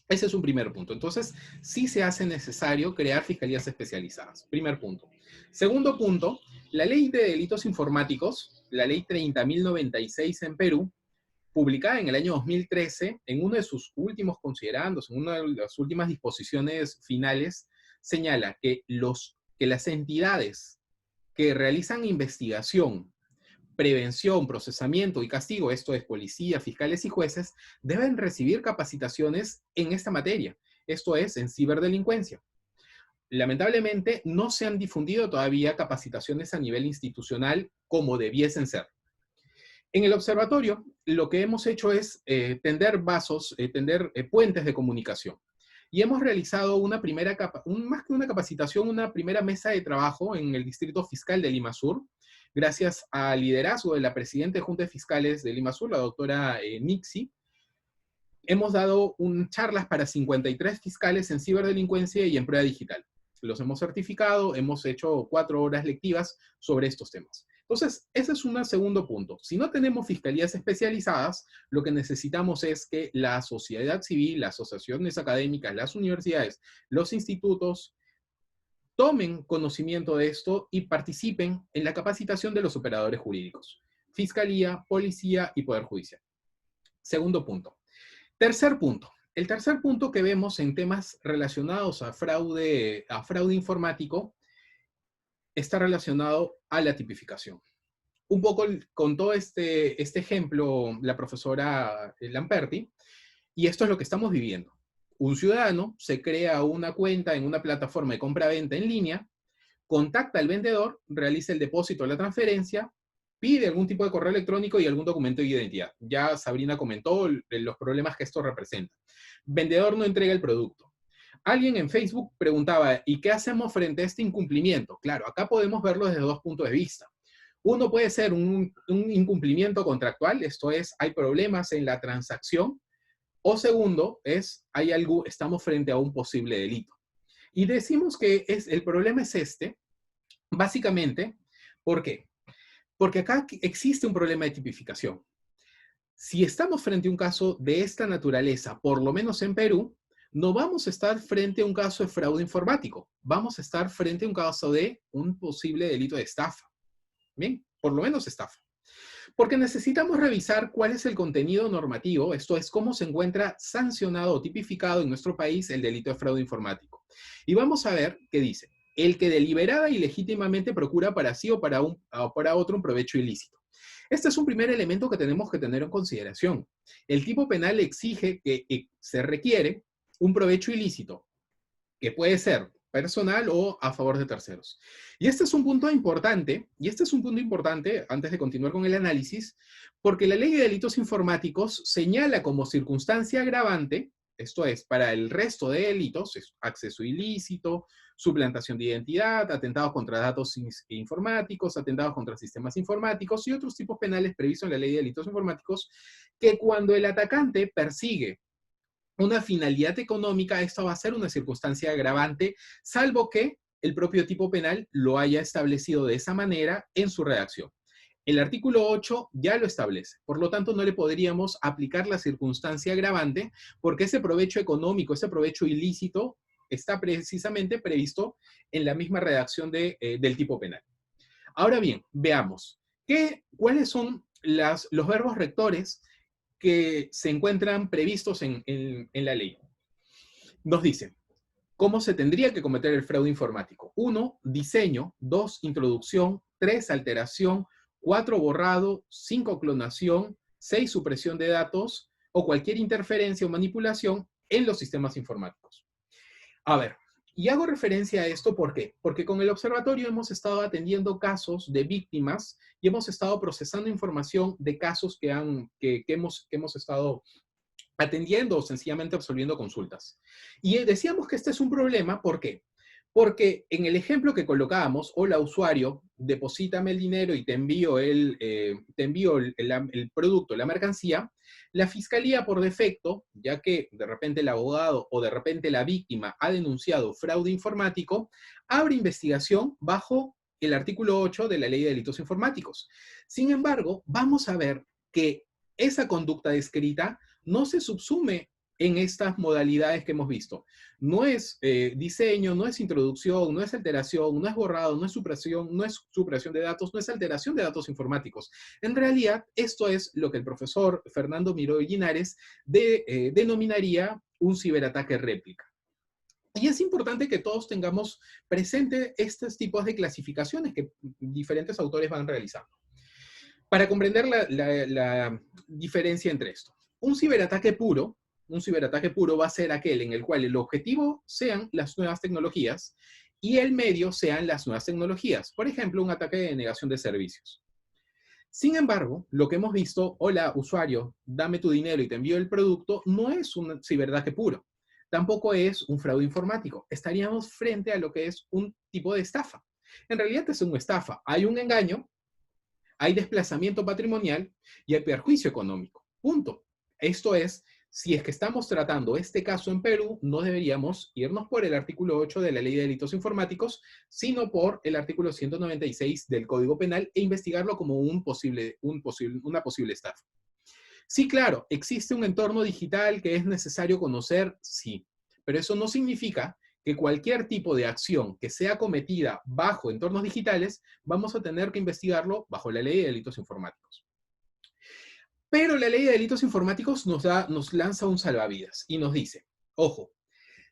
Ese es un primer punto. Entonces, sí se hace necesario crear fiscalías especializadas. Primer punto. Segundo punto, la ley de delitos informáticos, la ley 30.096 en Perú, publicada en el año 2013, en uno de sus últimos considerandos, en una de las últimas disposiciones finales, señala que las entidades que realizan investigación, prevención, procesamiento y castigo, esto es policía, fiscales y jueces, deben recibir capacitaciones en esta materia, esto es, en ciberdelincuencia. Lamentablemente, no se han difundido todavía capacitaciones a nivel institucional como debiesen ser. En el observatorio, lo que hemos hecho es tender puentes de comunicación. Y hemos realizado más que una capacitación, una primera mesa de trabajo en el Distrito Fiscal de Lima Sur, gracias al liderazgo de la presidenta de Junta de Fiscales de Lima Sur, la doctora Nixi. Hemos dado charlas para 53 fiscales en ciberdelincuencia y en prueba digital. Los hemos certificado, hemos hecho 4 horas lectivas sobre estos temas. Entonces, ese es un segundo punto. Si no tenemos fiscalías especializadas, lo que necesitamos es que la sociedad civil, las asociaciones académicas, las universidades, los institutos, tomen conocimiento de esto y participen en la capacitación de los operadores jurídicos. Fiscalía, policía y Poder Judicial. Segundo punto. Tercer punto. El tercer punto que vemos en temas relacionados a fraude informático está relacionado a la tipificación. Un poco con todo este ejemplo, la profesora Lamperti, y esto es lo que estamos viviendo. Un ciudadano se crea una cuenta en una plataforma de compra-venta en línea, contacta al vendedor, realiza el depósito o la transferencia, pide algún tipo de correo electrónico y algún documento de identidad. Ya Sabrina comentó los problemas que esto representa. Vendedor no entrega el producto. Alguien en Facebook preguntaba, ¿y qué hacemos frente a este incumplimiento? Claro, acá podemos verlo desde 2 puntos de vista. Uno puede ser un incumplimiento contractual, esto es, hay problemas en la transacción. O segundo, estamos frente a un posible delito. Y decimos que el problema es básicamente, ¿por qué? Porque acá existe un problema de tipificación. Si estamos frente a un caso de esta naturaleza, por lo menos en Perú, no vamos a estar frente a un caso de fraude informático. Vamos a estar frente a un caso de un posible delito de estafa. Bien, por lo menos estafa. Porque necesitamos revisar cuál es el contenido normativo, esto es, cómo se encuentra sancionado o tipificado en nuestro país el delito de fraude informático. Y vamos a ver qué dice. El que deliberada y legítimamente procura para sí o para otro un provecho ilícito. Este es un primer elemento que tenemos que tener en consideración. El tipo penal exige que se requiere un provecho ilícito, que puede ser personal o a favor de terceros. Y este es un punto importante, antes de continuar con el análisis, porque la Ley de Delitos Informáticos señala como circunstancia agravante, esto es, para el resto de delitos, acceso ilícito, suplantación de identidad, atentados contra datos informáticos, atentados contra sistemas informáticos y otros tipos penales previstos en la Ley de Delitos Informáticos, que cuando el atacante persigue una finalidad económica, esto va a ser una circunstancia agravante, salvo que el propio tipo penal lo haya establecido de esa manera en su redacción. El artículo 8 ya lo establece, por lo tanto no le podríamos aplicar la circunstancia agravante porque ese provecho económico, ese provecho ilícito está precisamente previsto en la misma redacción del tipo penal. Ahora bien, veamos, ¿cuáles son los verbos rectores que se encuentran previstos en la ley? Nos dice, ¿cómo se tendría que cometer el fraude informático? 1, diseño. 2, introducción. 3, alteración. 4, borrado. 5, clonación. 6, supresión de datos o cualquier interferencia o manipulación en los sistemas informáticos. A ver, y hago referencia a esto, ¿por qué? Porque con el observatorio hemos estado atendiendo casos de víctimas y hemos estado procesando información de casos que hemos estado atendiendo o sencillamente absolviendo consultas. Y decíamos que este es un problema, ¿por qué? Porque en el ejemplo que colocábamos, hola usuario, deposítame el dinero y te envío el producto, la mercancía, la fiscalía por defecto, ya que de repente el abogado o de repente la víctima ha denunciado fraude informático, abre investigación bajo el artículo 8 de la Ley de Delitos Informáticos. Sin embargo, vamos a ver que esa conducta descrita no se subsume en estas modalidades que hemos visto. No es diseño, no es introducción, no es alteración, no es borrado, no es supresión de datos, no es alteración de datos informáticos. En realidad, esto es lo que el profesor Fernando Miró Linares denominaría un ciberataque réplica. Y es importante que todos tengamos presente estos tipos de clasificaciones que diferentes autores van realizando, para comprender la diferencia entre esto. Un ciberataque puro va a ser aquel en el cual el objetivo sean las nuevas tecnologías y el medio sean las nuevas tecnologías. Por ejemplo, un ataque de negación de servicios. Sin embargo, lo que hemos visto, hola usuario, dame tu dinero y te envío el producto, no es un ciberataque puro. Tampoco es un fraude informático. Estaríamos frente a lo que es un tipo de estafa. En realidad es una estafa. Hay un engaño, hay desplazamiento patrimonial y hay perjuicio económico. Punto. Esto es, si es que estamos tratando este caso en Perú, no deberíamos irnos por el artículo 8 de la Ley de Delitos Informáticos, sino por el artículo 196 del Código Penal e investigarlo como una posible estafa. Sí, claro, existe un entorno digital que es necesario conocer, sí, pero eso no significa que cualquier tipo de acción que sea cometida bajo entornos digitales, vamos a tener que investigarlo bajo la Ley de Delitos Informáticos. Pero la Ley de Delitos Informáticos nos lanza un salvavidas y nos dice, ojo,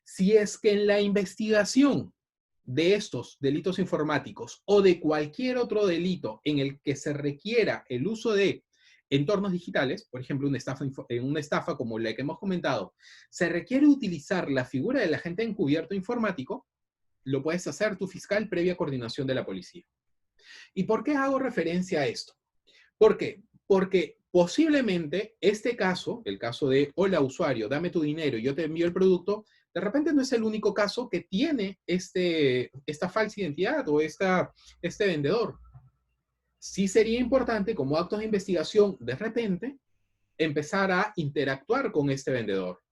si es que en la investigación de estos delitos informáticos o de cualquier otro delito en el que se requiera el uso de entornos digitales, por ejemplo, una estafa como la que hemos comentado, se requiere utilizar la figura del agente encubierto informático, lo puedes hacer tu fiscal previa coordinación de la policía. ¿Y por qué hago referencia a esto? ¿Por qué? Porque posiblemente este caso, el caso de hola usuario, dame tu dinero y yo te envío el producto, de repente no es el único caso que tiene esta falsa identidad o este vendedor. Sí sería importante como actos de investigación, de repente, empezar a interactuar con este vendedor.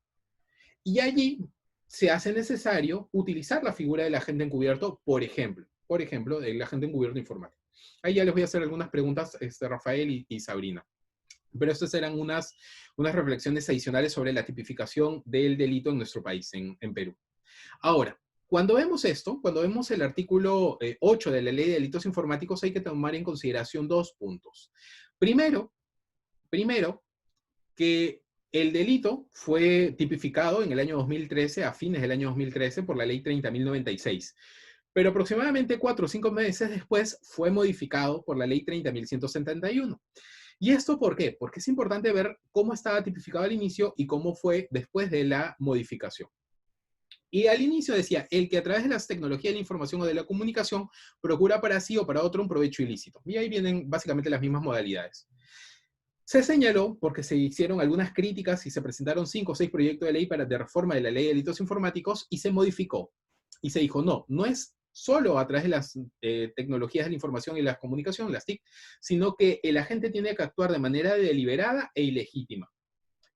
Y allí se hace necesario utilizar la figura del agente encubierto, por ejemplo, el agente encubierto informático. Ahí ya les voy a hacer algunas preguntas, Rafael y Sabrina. Pero estas eran unas reflexiones adicionales sobre la tipificación del delito en nuestro país, en Perú. Ahora, cuando vemos esto, cuando vemos el artículo 8 de la Ley de Delitos Informáticos, hay que tomar en consideración dos puntos. Primero, que el delito fue tipificado en el año 2013, a fines del año 2013, por la ley 30.096. Pero aproximadamente 4 o 5 meses después fue modificado por la ley 30.171. ¿Y esto por qué? Porque es importante ver cómo estaba tipificado al inicio y cómo fue después de la modificación. Y al inicio decía, el que a través de las tecnologías de la información o de la comunicación procura para sí o para otro un provecho ilícito. Y ahí vienen básicamente las mismas modalidades. Se señaló, porque se hicieron algunas críticas y se presentaron 5 o 6 proyectos de ley de reforma de la ley de delitos informáticos y se modificó. Y se dijo, no es solo a través de las tecnologías de la información y la comunicación, las TIC, sino que el agente tiene que actuar de manera deliberada e ilegítima.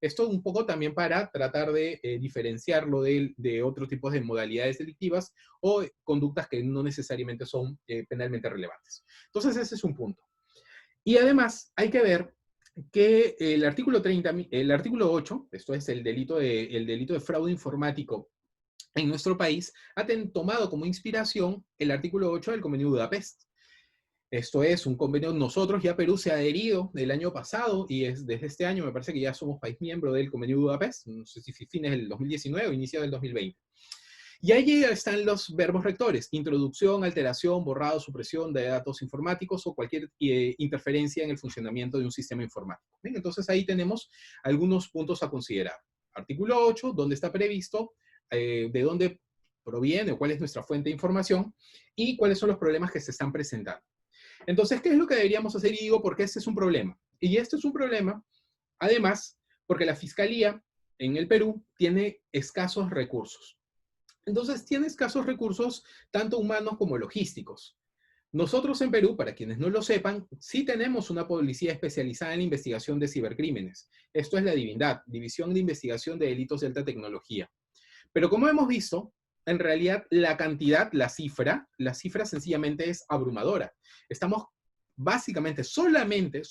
Esto un poco también para tratar de diferenciarlo de otros tipos de modalidades delictivas o conductas que no necesariamente son penalmente relevantes. Entonces ese es un punto. Y además hay que ver que el artículo 8, esto es el delito de fraude informático en nuestro país, ha tomado como inspiración el artículo 8 del Convenio de Budapest. Esto es un convenio, nosotros ya Perú se ha adherido el año pasado y desde este año me parece que ya somos país miembro del Convenio de Budapest, no sé si fines del 2019 o inicios del 2020. Y allí están los verbos rectores: introducción, alteración, borrado, supresión de datos informáticos o cualquier interferencia en el funcionamiento de un sistema informático. Bien, entonces ahí tenemos algunos puntos a considerar. Artículo 8, donde está previsto de dónde proviene o cuál es nuestra fuente de información y cuáles son los problemas que se están presentando. Entonces, ¿qué es lo que deberíamos hacer? Y digo, porque este es un problema. Y este es un problema, además, porque la Fiscalía en el Perú tiene escasos recursos. Entonces, tiene escasos recursos, tanto humanos como logísticos. Nosotros en Perú, para quienes no lo sepan, sí tenemos una policía especializada en la investigación de cibercrímenes. Esto es la DIVINDAT, División de Investigación de Delitos de Alta Tecnología. Pero como hemos visto, en realidad la cantidad, la cifra sencillamente es abrumadora. Estamos básicamente solamente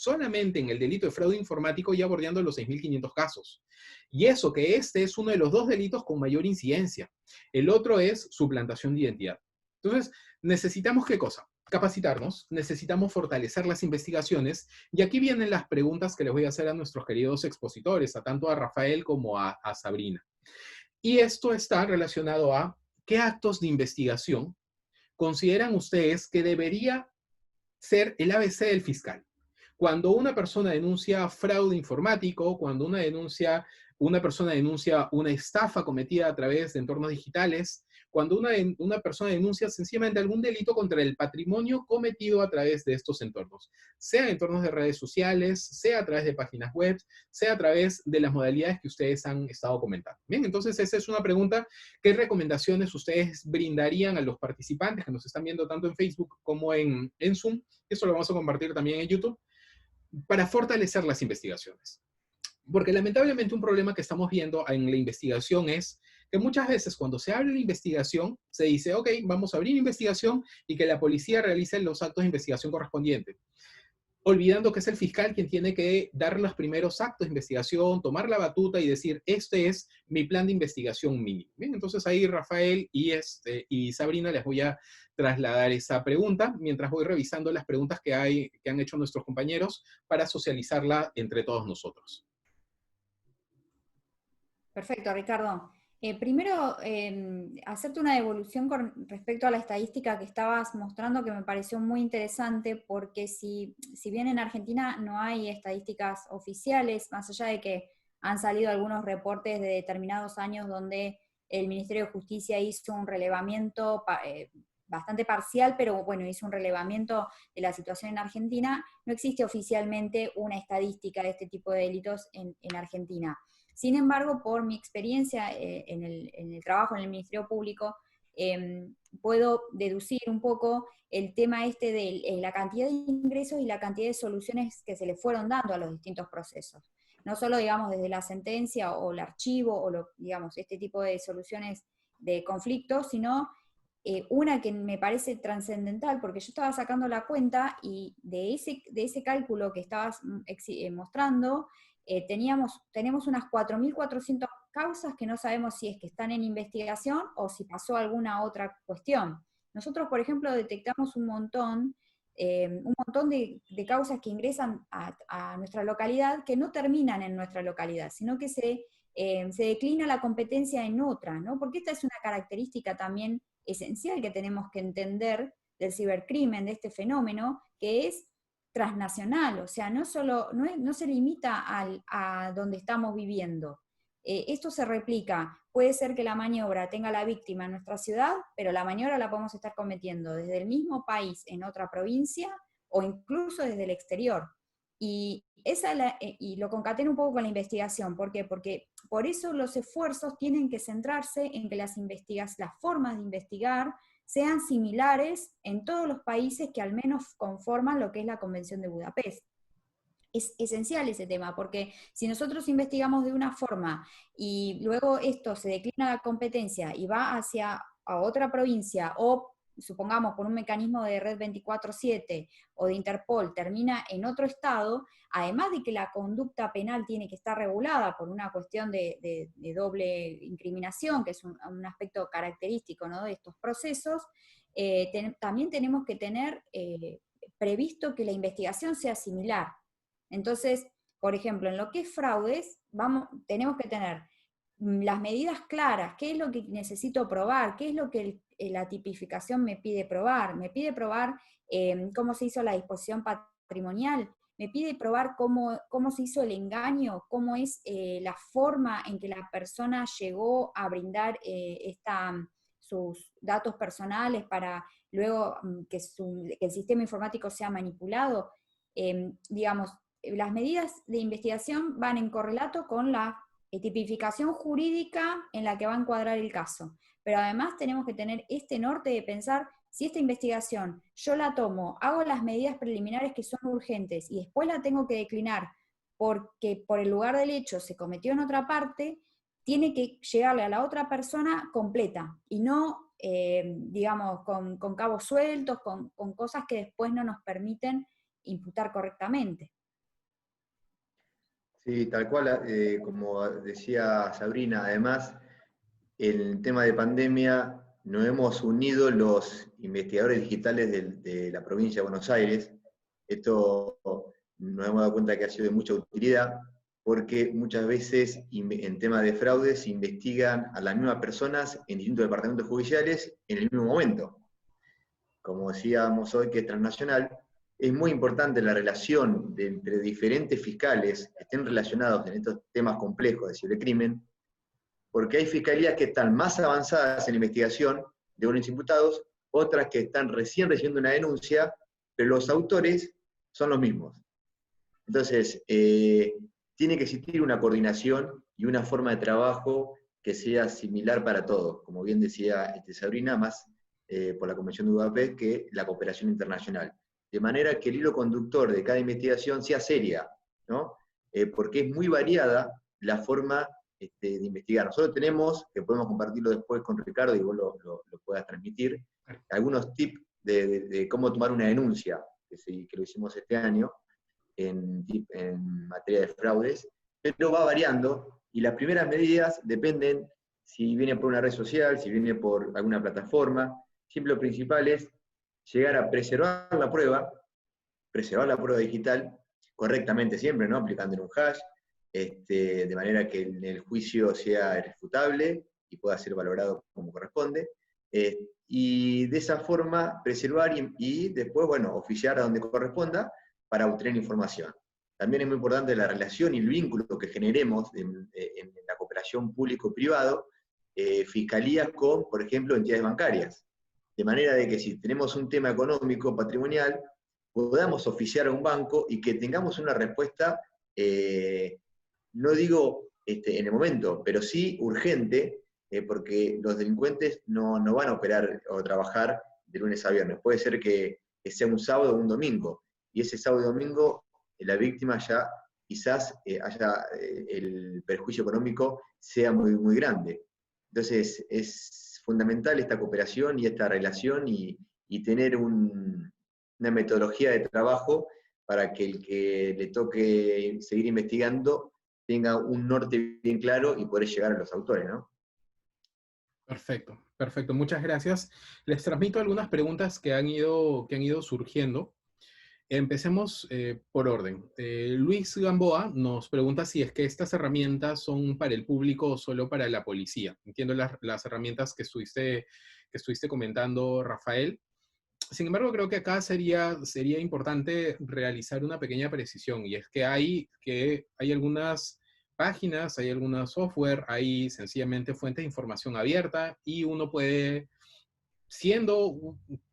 en el delito de fraude informático ya bordeando los 6.500 casos. Y eso que este es uno de los 2 delitos con mayor incidencia. El otro es suplantación de identidad. Entonces, necesitamos ¿qué cosa? Capacitarnos, necesitamos fortalecer las investigaciones, y aquí vienen las preguntas que les voy a hacer a nuestros queridos expositores, a tanto a Rafael como a Sabrina. Y esto está relacionado a qué actos de investigación consideran ustedes que debería ser el ABC del fiscal. Cuando una persona denuncia fraude informático, cuando una persona denuncia una estafa cometida a través de entornos digitales, cuando una persona denuncia sencillamente algún delito contra el patrimonio cometido a través de estos entornos, sea en entornos de redes sociales, sea a través de páginas web, sea a través de las modalidades que ustedes han estado comentando. Bien, entonces esa es una pregunta. ¿Qué recomendaciones ustedes brindarían a los participantes que nos están viendo tanto en Facebook como en Zoom? Esto lo vamos a compartir también en YouTube, para fortalecer las investigaciones. Porque lamentablemente un problema que estamos viendo en la investigación es que muchas veces cuando se abre la investigación, se dice, ok, vamos a abrir investigación y que la policía realice los actos de investigación correspondientes, olvidando que es el fiscal quien tiene que dar los primeros actos de investigación, tomar la batuta y decir, este es mi plan de investigación mínimo. Bien, entonces ahí Rafael y Sabrina les voy a trasladar esa pregunta, mientras voy revisando las preguntas que han hecho nuestros compañeros para socializarla entre todos nosotros. Perfecto, Ricardo. Primero, hacerte una devolución con respecto a la estadística que estabas mostrando, que me pareció muy interesante, porque si bien en Argentina no hay estadísticas oficiales, más allá de que han salido algunos reportes de determinados años donde el Ministerio de Justicia hizo un relevamiento bastante parcial, pero bueno, hizo un relevamiento de la situación en Argentina, no existe oficialmente una estadística de este tipo de delitos en Argentina. Sin embargo, por mi experiencia en el trabajo en el Ministerio Público, puedo deducir un poco el tema este de la cantidad de ingresos y la cantidad de soluciones que se le fueron dando a los distintos procesos. No solo, digamos, desde la sentencia o el archivo o, digamos, este tipo de soluciones de conflictos, sino una que me parece trascendental, porque yo estaba sacando la cuenta y de ese cálculo que estabas mostrando, tenemos unas 4.400 causas que no sabemos si es que están en investigación o si pasó alguna otra cuestión. Nosotros, por ejemplo, detectamos un montón un montón de causas que ingresan a nuestra localidad que no terminan en nuestra localidad, sino que se declina la competencia en otra, ¿no? Porque esta es una característica también esencial que tenemos que entender del cibercrimen, de este fenómeno, que es transnacional, o sea, no se limita a donde estamos viviendo. Esto se replica, puede ser que la maniobra tenga la víctima en nuestra ciudad, pero la maniobra la podemos estar cometiendo desde el mismo país en otra provincia o incluso desde el exterior. Y lo concateno un poco con la investigación. ¿Por qué? Porque por eso los esfuerzos tienen que centrarse en que las formas de investigar sean similares en todos los países que al menos conforman lo que es la Convención de Budapest. Es esencial ese tema, porque si nosotros investigamos de una forma y luego esto se declina la competencia y va a otra provincia, o supongamos por un mecanismo de Red 24/7 o de Interpol termina en otro estado, además de que la conducta penal tiene que estar regulada por una cuestión de doble incriminación, que es un aspecto característico, ¿no?, de estos procesos, también tenemos que tener previsto que la investigación sea similar. Entonces, por ejemplo, en lo que es fraudes, tenemos que tener las medidas claras, qué es lo que necesito probar, qué es lo que la tipificación me pide probar. Me pide probar cómo se hizo la disposición patrimonial, me pide probar cómo se hizo el engaño, cómo es la forma en que la persona llegó a brindar sus datos personales para luego que el sistema informático sea manipulado. Digamos, las medidas de investigación van en correlato con la tipificación jurídica en la que va a encuadrar el caso. Pero además tenemos que tener este norte de pensar, si esta investigación yo la tomo, hago las medidas preliminares que son urgentes y después la tengo que declinar porque por el lugar del hecho se cometió en otra parte, tiene que llegarle a la otra persona completa y no, digamos, con cabos sueltos, con cosas que después no nos permiten imputar correctamente. Sí, tal cual, como decía Sabrina, además, en el tema de pandemia nos hemos unido los investigadores digitales de la provincia de Buenos Aires. Esto nos hemos dado cuenta que ha sido de mucha utilidad, porque muchas veces en temas de fraude se investigan a las mismas personas en distintos departamentos judiciales en el mismo momento. Como decíamos hoy, que es transnacional, es muy importante la relación entre diferentes fiscales que estén relacionados en estos temas complejos de cibercrimen, porque hay fiscalías que están más avanzadas en la investigación de unos imputados, otras que están recién recibiendo una denuncia, pero los autores son los mismos. Entonces, tiene que existir una coordinación y una forma de trabajo que sea similar para todos, como bien decía Sabrina, más por la Convención de Budapest que la cooperación internacional. De manera que el hilo conductor de cada investigación sea seria, ¿no? Porque es muy variada la forma de investigar. Nosotros tenemos, que podemos compartirlo después con Ricardo y vos lo puedas transmitir, algunos tips de cómo tomar una denuncia, que lo hicimos este año en materia de fraudes, pero va variando y las primeras medidas dependen si viene por una red social, si viene por alguna plataforma. Siempre lo principal es llegar a preservar la prueba digital correctamente siempre, ¿no? Aplicándole un hash, de manera que el juicio sea irrefutable y pueda ser valorado como corresponde. Y de esa forma preservar y después, bueno, oficiar a donde corresponda para obtener información. También es muy importante la relación y el vínculo que generemos en la cooperación público-privado, fiscalías con, por ejemplo, entidades bancarias. De manera de que si tenemos un tema económico, patrimonial, podamos oficiar a un banco y que tengamos una respuesta, no digo en el momento, pero sí urgente, porque los delincuentes no van a operar o trabajar de lunes a viernes. Puede ser que sea un sábado o un domingo, y ese sábado y domingo la víctima ya quizás el perjuicio económico sea muy, muy grande. Entonces es fundamental esta cooperación y esta relación y tener una metodología de trabajo para que el que le toque seguir investigando tenga un norte bien claro y poder llegar a los autores, ¿no? Perfecto, perfecto. Muchas gracias. Les transmito algunas preguntas que han ido surgiendo. Empecemos por orden. Luis Gamboa nos pregunta si es que estas herramientas son para el público o solo para la policía. Entiendo las herramientas que estuviste comentando, Rafael. Sin embargo, creo que acá sería importante realizar una pequeña precisión, y es que hay algunas páginas, hay algunos software, hay sencillamente fuentes de información abierta, y uno puede,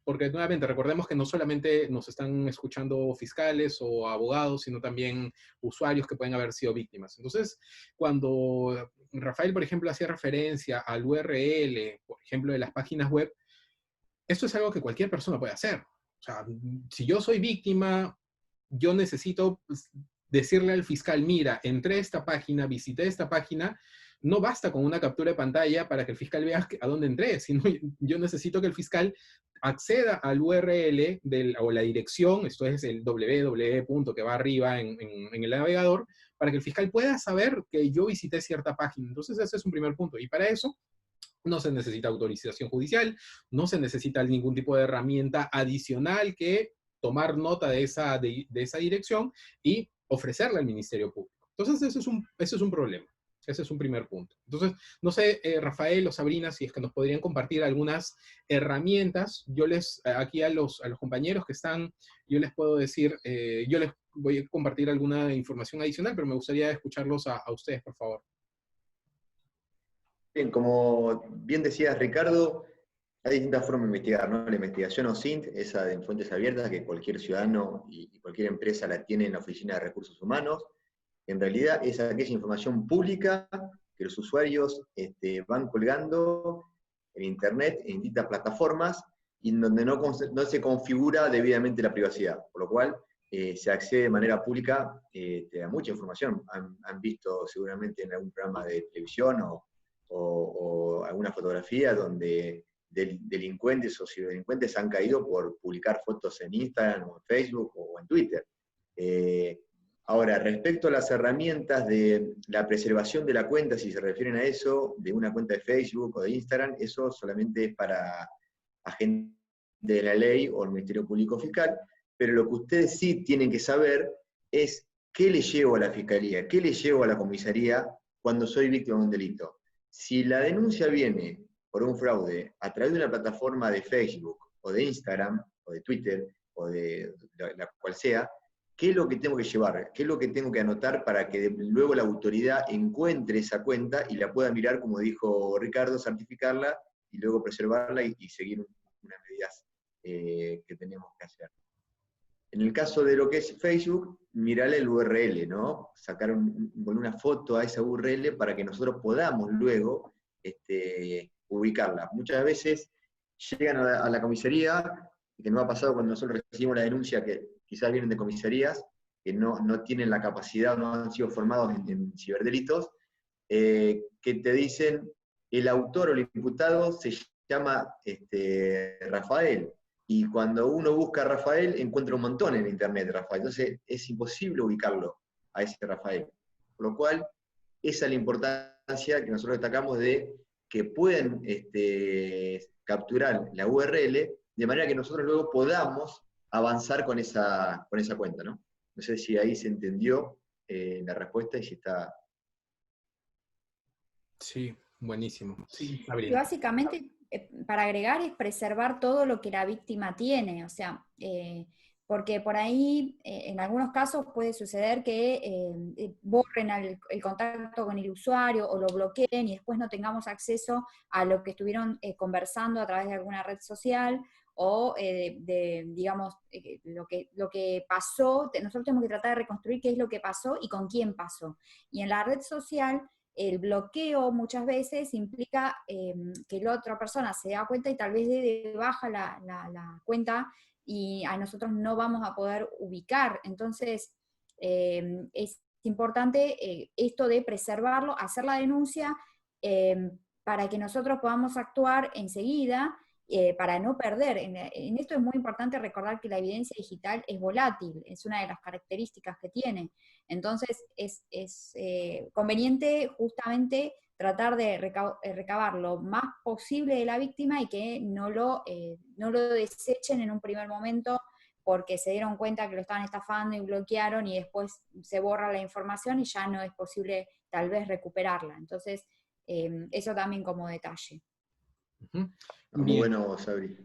porque nuevamente recordemos que no solamente nos están escuchando fiscales o abogados, sino también usuarios que pueden haber sido víctimas. Entonces, cuando Rafael, por ejemplo, hacía referencia al URL, por ejemplo, de las páginas web, esto es algo que cualquier persona puede hacer. O sea, si yo soy víctima, yo necesito decirle al fiscal, mira, entré a esta página, visité esta página. No basta con una captura de pantalla para que el fiscal vea a dónde entré, sino yo necesito que el fiscal acceda al URL o la dirección, esto es el www que va arriba en el navegador, para que el fiscal pueda saber que yo visité cierta página. Entonces ese es un primer punto. Y para eso no se necesita autorización judicial, no se necesita ningún tipo de herramienta adicional que tomar nota de esa dirección y ofrecerla al Ministerio Público. Entonces, ese es un problema. Ese es un primer punto. Entonces, no sé, Rafael o Sabrina, si es que nos podrían compartir algunas herramientas. Aquí a los compañeros que están, yo les puedo decir, yo les voy a compartir alguna información adicional, pero me gustaría escucharlos a ustedes, por favor. Bien, como bien decías, Ricardo, hay distintas formas de investigar, ¿no? La investigación OSINT, esa de fuentes abiertas, que cualquier ciudadano y cualquier empresa la tiene en la Oficina de Recursos Humanos. En realidad es aquella información pública que los usuarios van colgando en Internet, en distintas plataformas, y en donde no se configura debidamente la privacidad, por lo cual se accede de manera pública a mucha información. Han visto seguramente en algún programa de televisión o alguna fotografía donde delincuentes o ciberdelincuentes han caído por publicar fotos en Instagram o en Facebook o en Twitter. Ahora, respecto a las herramientas de la preservación de la cuenta, si se refieren a eso, de una cuenta de Facebook o de Instagram, eso solamente es para agentes de la ley o el Ministerio Público Fiscal, pero lo que ustedes sí tienen que saber es qué le llevo a la Fiscalía, qué le llevo a la comisaría cuando soy víctima de un delito. Si la denuncia viene por un fraude a través de una plataforma de Facebook o de Instagram o de Twitter o de la cual sea, ¿qué es lo que tengo que llevar? ¿Qué es lo que tengo que anotar para que luego la autoridad encuentre esa cuenta y la pueda mirar, como dijo Ricardo, certificarla y luego preservarla y seguir unas medidas que tenemos que hacer? En el caso de lo que es Facebook, mirarle el URL, ¿no? Sacar una foto a esa URL para que nosotros podamos luego ubicarla. Muchas veces llegan a la comisaría, que nos ha pasado cuando nosotros recibimos la denuncia, que quizás vienen de comisarías, que no tienen la capacidad, no han sido formados en ciberdelitos, que te dicen, el autor o el imputado se llama Rafael, y cuando uno busca a Rafael, encuentra un montón en internet, Rafael. Entonces es imposible ubicarlo a ese Rafael. Por lo cual, esa es la importancia que nosotros destacamos de que pueden capturar la URL, de manera que nosotros luego podamos avanzar con esa cuenta, ¿no? No sé si ahí se entendió la respuesta y si está... Sí, buenísimo. Sí, y básicamente, para agregar, es preservar todo lo que la víctima tiene, o sea, porque por ahí, en algunos casos puede suceder que borren el contacto con el usuario o lo bloqueen y después no tengamos acceso a lo que estuvieron conversando a través de alguna red social, o digamos, lo que pasó. Nosotros tenemos que tratar de reconstruir qué es lo que pasó y con quién pasó. Y en la red social, el bloqueo muchas veces implica que la otra persona se da cuenta y tal vez dé de baja la cuenta, y a nosotros no vamos a poder ubicar. Entonces, es importante esto de preservarlo, hacer la denuncia, para que nosotros podamos actuar enseguida, para no perder. En esto es muy importante recordar que la evidencia digital es volátil, es una de las características que tiene. Entonces es conveniente justamente tratar de recabar lo más posible de la víctima y que no lo desechen en un primer momento porque se dieron cuenta que lo estaban estafando y bloquearon y después se borra la información y ya no es posible tal vez recuperarla. Entonces, eso también como detalle. Ujú. Muy Bien. bueno, Sabri.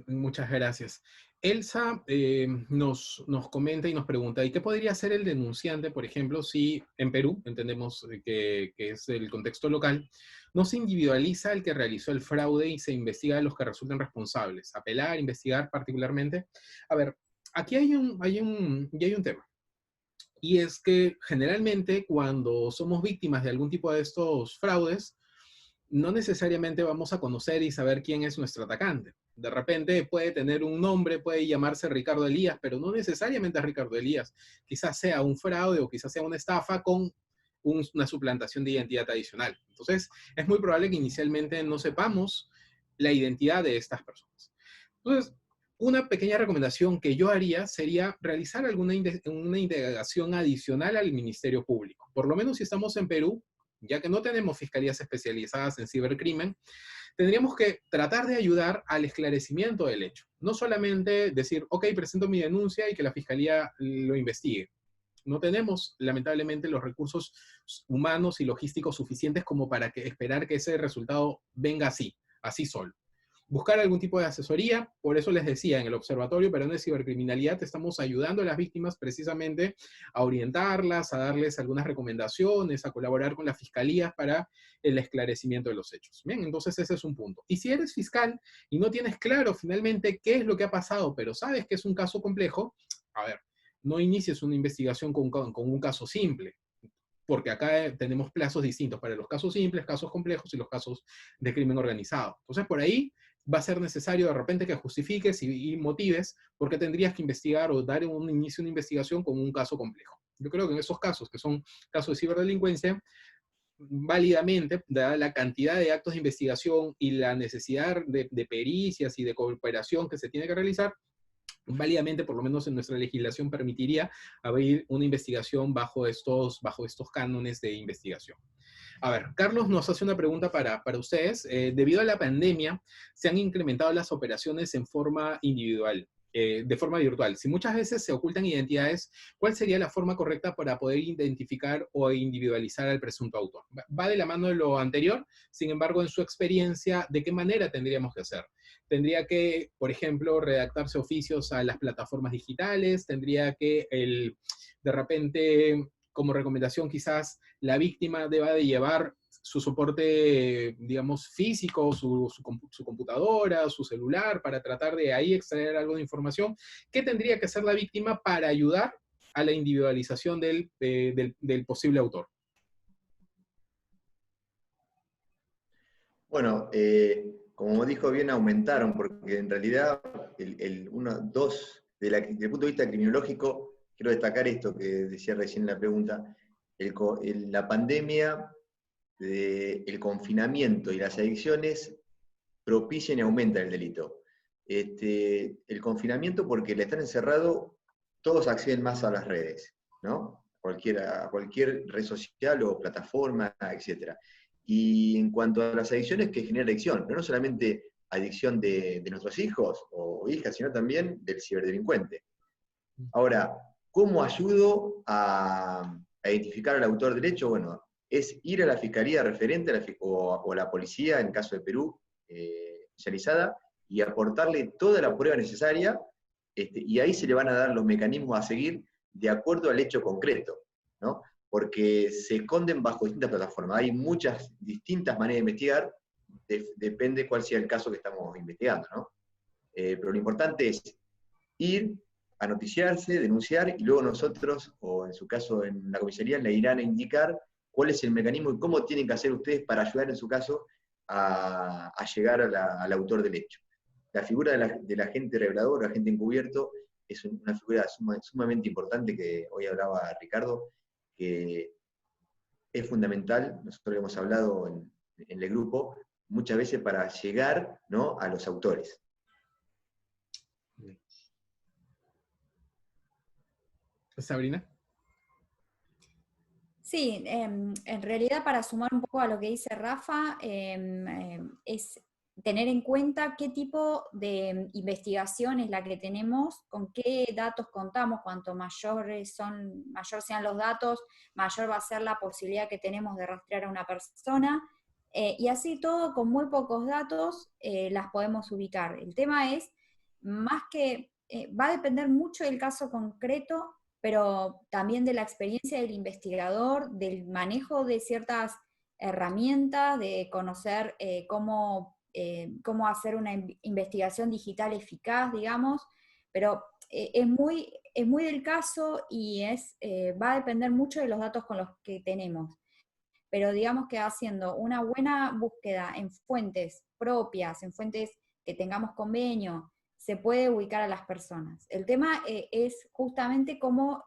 Muchas gracias. Elsa nos comenta y nos pregunta, ¿y qué podría hacer el denunciante, por ejemplo, si en Perú, entendemos que es el contexto local, no se individualiza el que realizó el fraude y se investiga a los que resulten responsables? Apelar, investigar particularmente. A ver, aquí hay un tema. Y es que generalmente cuando somos víctimas de algún tipo de estos fraudes, no necesariamente vamos a conocer y saber quién es nuestro atacante. De repente puede tener un nombre, puede llamarse Ricardo Elías, pero no necesariamente es Ricardo Elías. Quizás sea un fraude o quizás sea una estafa con una suplantación de identidad adicional. Entonces, es muy probable que inicialmente no sepamos la identidad de estas personas. Entonces, una pequeña recomendación que yo haría sería realizar una indagación adicional al Ministerio Público. Por lo menos si estamos en Perú, ya que no tenemos fiscalías especializadas en cibercrimen, tendríamos que tratar de ayudar al esclarecimiento del hecho. No solamente decir, ok, presento mi denuncia y que la fiscalía lo investigue. No tenemos, lamentablemente, los recursos humanos y logísticos suficientes como para esperar que ese resultado venga así solo. Buscar algún tipo de asesoría, por eso les decía, en el Observatorio Peruano de Cibercriminalidad estamos ayudando a las víctimas precisamente a orientarlas, a darles algunas recomendaciones, a colaborar con las fiscalías para el esclarecimiento de los hechos. Bien, entonces ese es un punto. Y si eres fiscal y no tienes claro finalmente qué es lo que ha pasado, pero sabes que es un caso complejo, a ver, no inicies una investigación con un caso simple, porque acá tenemos plazos distintos para los casos simples, casos complejos y los casos de crimen organizado. Entonces, por ahí va a ser necesario de repente que justifiques y motives por qué tendrías que investigar o dar un inicio a una investigación con un caso complejo. Yo creo que en esos casos, que son casos de ciberdelincuencia, válidamente, dada la cantidad de actos de investigación y la necesidad de pericias y de cooperación que se tiene que realizar, válidamente, por lo menos en nuestra legislación, permitiría abrir una investigación bajo estos cánones de investigación. A ver, Carlos nos hace una pregunta para ustedes. Debido a la pandemia, se han incrementado las operaciones en forma individual, de forma virtual. Si muchas veces se ocultan identidades, ¿cuál sería la forma correcta para poder identificar o individualizar al presunto autor? Va de la mano de lo anterior, sin embargo, en su experiencia, ¿de qué manera tendríamos que hacer? Tendría que, por ejemplo, redactarse oficios a las plataformas digitales, tendría que de repente, como recomendación, quizás la víctima deba de llevar su soporte, digamos, físico, su computadora, su celular, para tratar de ahí extraer algo de información. ¿Qué tendría que hacer la víctima para ayudar a la individualización del posible autor? Bueno, como dijo bien, aumentaron, porque en realidad, desde el punto de vista criminológico, quiero destacar esto que decía recién en la pregunta, la pandemia, el confinamiento y las adicciones propician y aumentan el delito. El confinamiento, porque al estar encerrado, todos acceden más a las redes, ¿no? A cualquier red social o plataforma, etc. Y en cuanto a las adicciones, que genera adicción, pero no solamente adicción de nuestros hijos o hijas, sino también del ciberdelincuente. Ahora, ¿cómo ayudo a identificar al autor del hecho? Bueno, es ir a la fiscalía referente o a la policía, en caso de Perú, especializada, y aportarle toda la prueba necesaria, y ahí se le van a dar los mecanismos a seguir de acuerdo al hecho concreto, ¿no? Porque se esconden bajo distintas plataformas. Hay muchas distintas maneras de investigar, depende cuál sea el caso que estamos investigando, ¿no? Pero lo importante es ir a noticiarse, denunciar, y luego nosotros, o en su caso en la comisaría, le irán a indicar cuál es el mecanismo y cómo tienen que hacer ustedes para ayudar en su caso a llegar al autor del hecho. La figura del agente revelador, el agente encubierto, es una figura sumamente importante que hoy hablaba Ricardo, que es fundamental, nosotros hemos hablado en el grupo, muchas veces para llegar, ¿no?, a los autores. Sabrina. Sí, en realidad para sumar un poco a lo que dice Rafa, es tener en cuenta qué tipo de investigación es la que tenemos, con qué datos contamos. Cuanto mayor sean los datos, mayor va a ser la posibilidad que tenemos de rastrear a una persona, y así todo, con muy pocos datos, las podemos ubicar. El tema es, más que, va a depender mucho del caso concreto, pero también de la experiencia del investigador, del manejo de ciertas herramientas, de conocer cómo hacer una investigación digital eficaz, digamos, pero es muy del caso y va a depender mucho de los datos con los que tenemos. Pero digamos que haciendo una buena búsqueda en fuentes propias, en fuentes que tengamos convenio, se puede ubicar a las personas. El tema es justamente cómo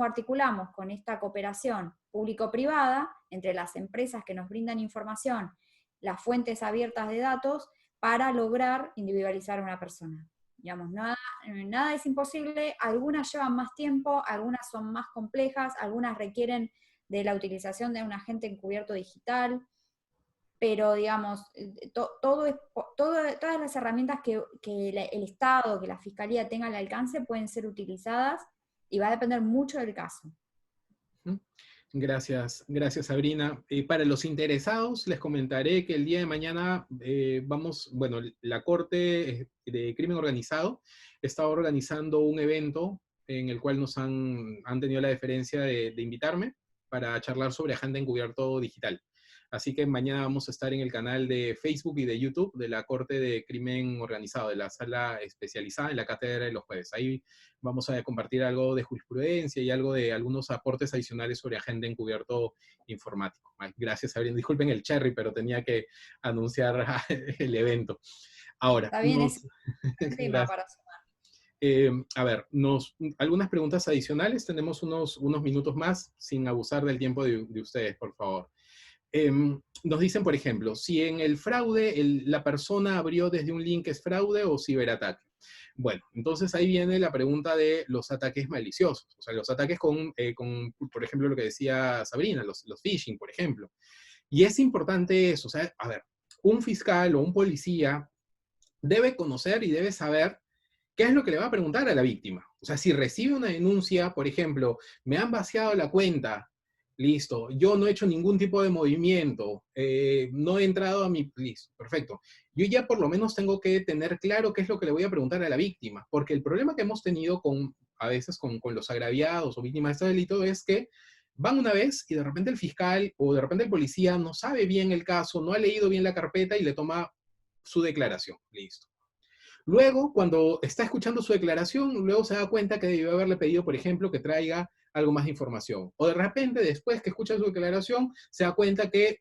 articulamos con esta cooperación público-privada entre las empresas que nos brindan información, las fuentes abiertas de datos, para lograr individualizar a una persona. Digamos, nada es imposible, algunas llevan más tiempo, algunas son más complejas, algunas requieren de la utilización de un agente encubierto digital, pero digamos, todas las herramientas que el Estado, que la Fiscalía tenga al alcance pueden ser utilizadas, y va a depender mucho del caso. Gracias, gracias Sabrina. Para los interesados, les comentaré que el día de mañana la Corte de Crimen Organizado está organizando un evento en el cual nos han tenido la deferencia de invitarme para charlar sobre agenda encubierto digital. Así que mañana vamos a estar en el canal de Facebook y de YouTube de la Corte de Crimen Organizado, de la sala especializada en la cátedra de los jueves. Ahí vamos a compartir algo de jurisprudencia y algo de algunos aportes adicionales sobre agenda encubierto informático. Ay, gracias, Sabrina. Disculpen el cherry, pero tenía que anunciar el evento. Ahora, está bien, es un tema para sumar. a ver, algunas preguntas adicionales. Tenemos unos minutos más, sin abusar del tiempo de ustedes, por favor. Nos dicen, por ejemplo, si en el fraude la persona abrió desde un link, ¿es fraude o ciberataque? Bueno, entonces ahí viene la pregunta de los ataques maliciosos. O sea, los ataques con por ejemplo, lo que decía Sabrina, los phishing, por ejemplo. Y es importante eso. O sea, a ver, un fiscal o un policía debe conocer y debe saber qué es lo que le va a preguntar a la víctima. O sea, si recibe una denuncia, por ejemplo, me han vaciado la cuenta, listo, yo no he hecho ningún tipo de movimiento, no he entrado a mi... Listo, perfecto. Yo ya por lo menos tengo que tener claro qué es lo que le voy a preguntar a la víctima, porque el problema que hemos tenido a veces con los agraviados o víctimas de este delito es que van una vez y de repente el fiscal o de repente el policía no sabe bien el caso, no ha leído bien la carpeta y le toma su declaración, listo. Luego, cuando está escuchando su declaración, luego se da cuenta que debió haberle pedido, por ejemplo, que traiga algo más de información. O de repente, después que escucha su declaración, se da cuenta que,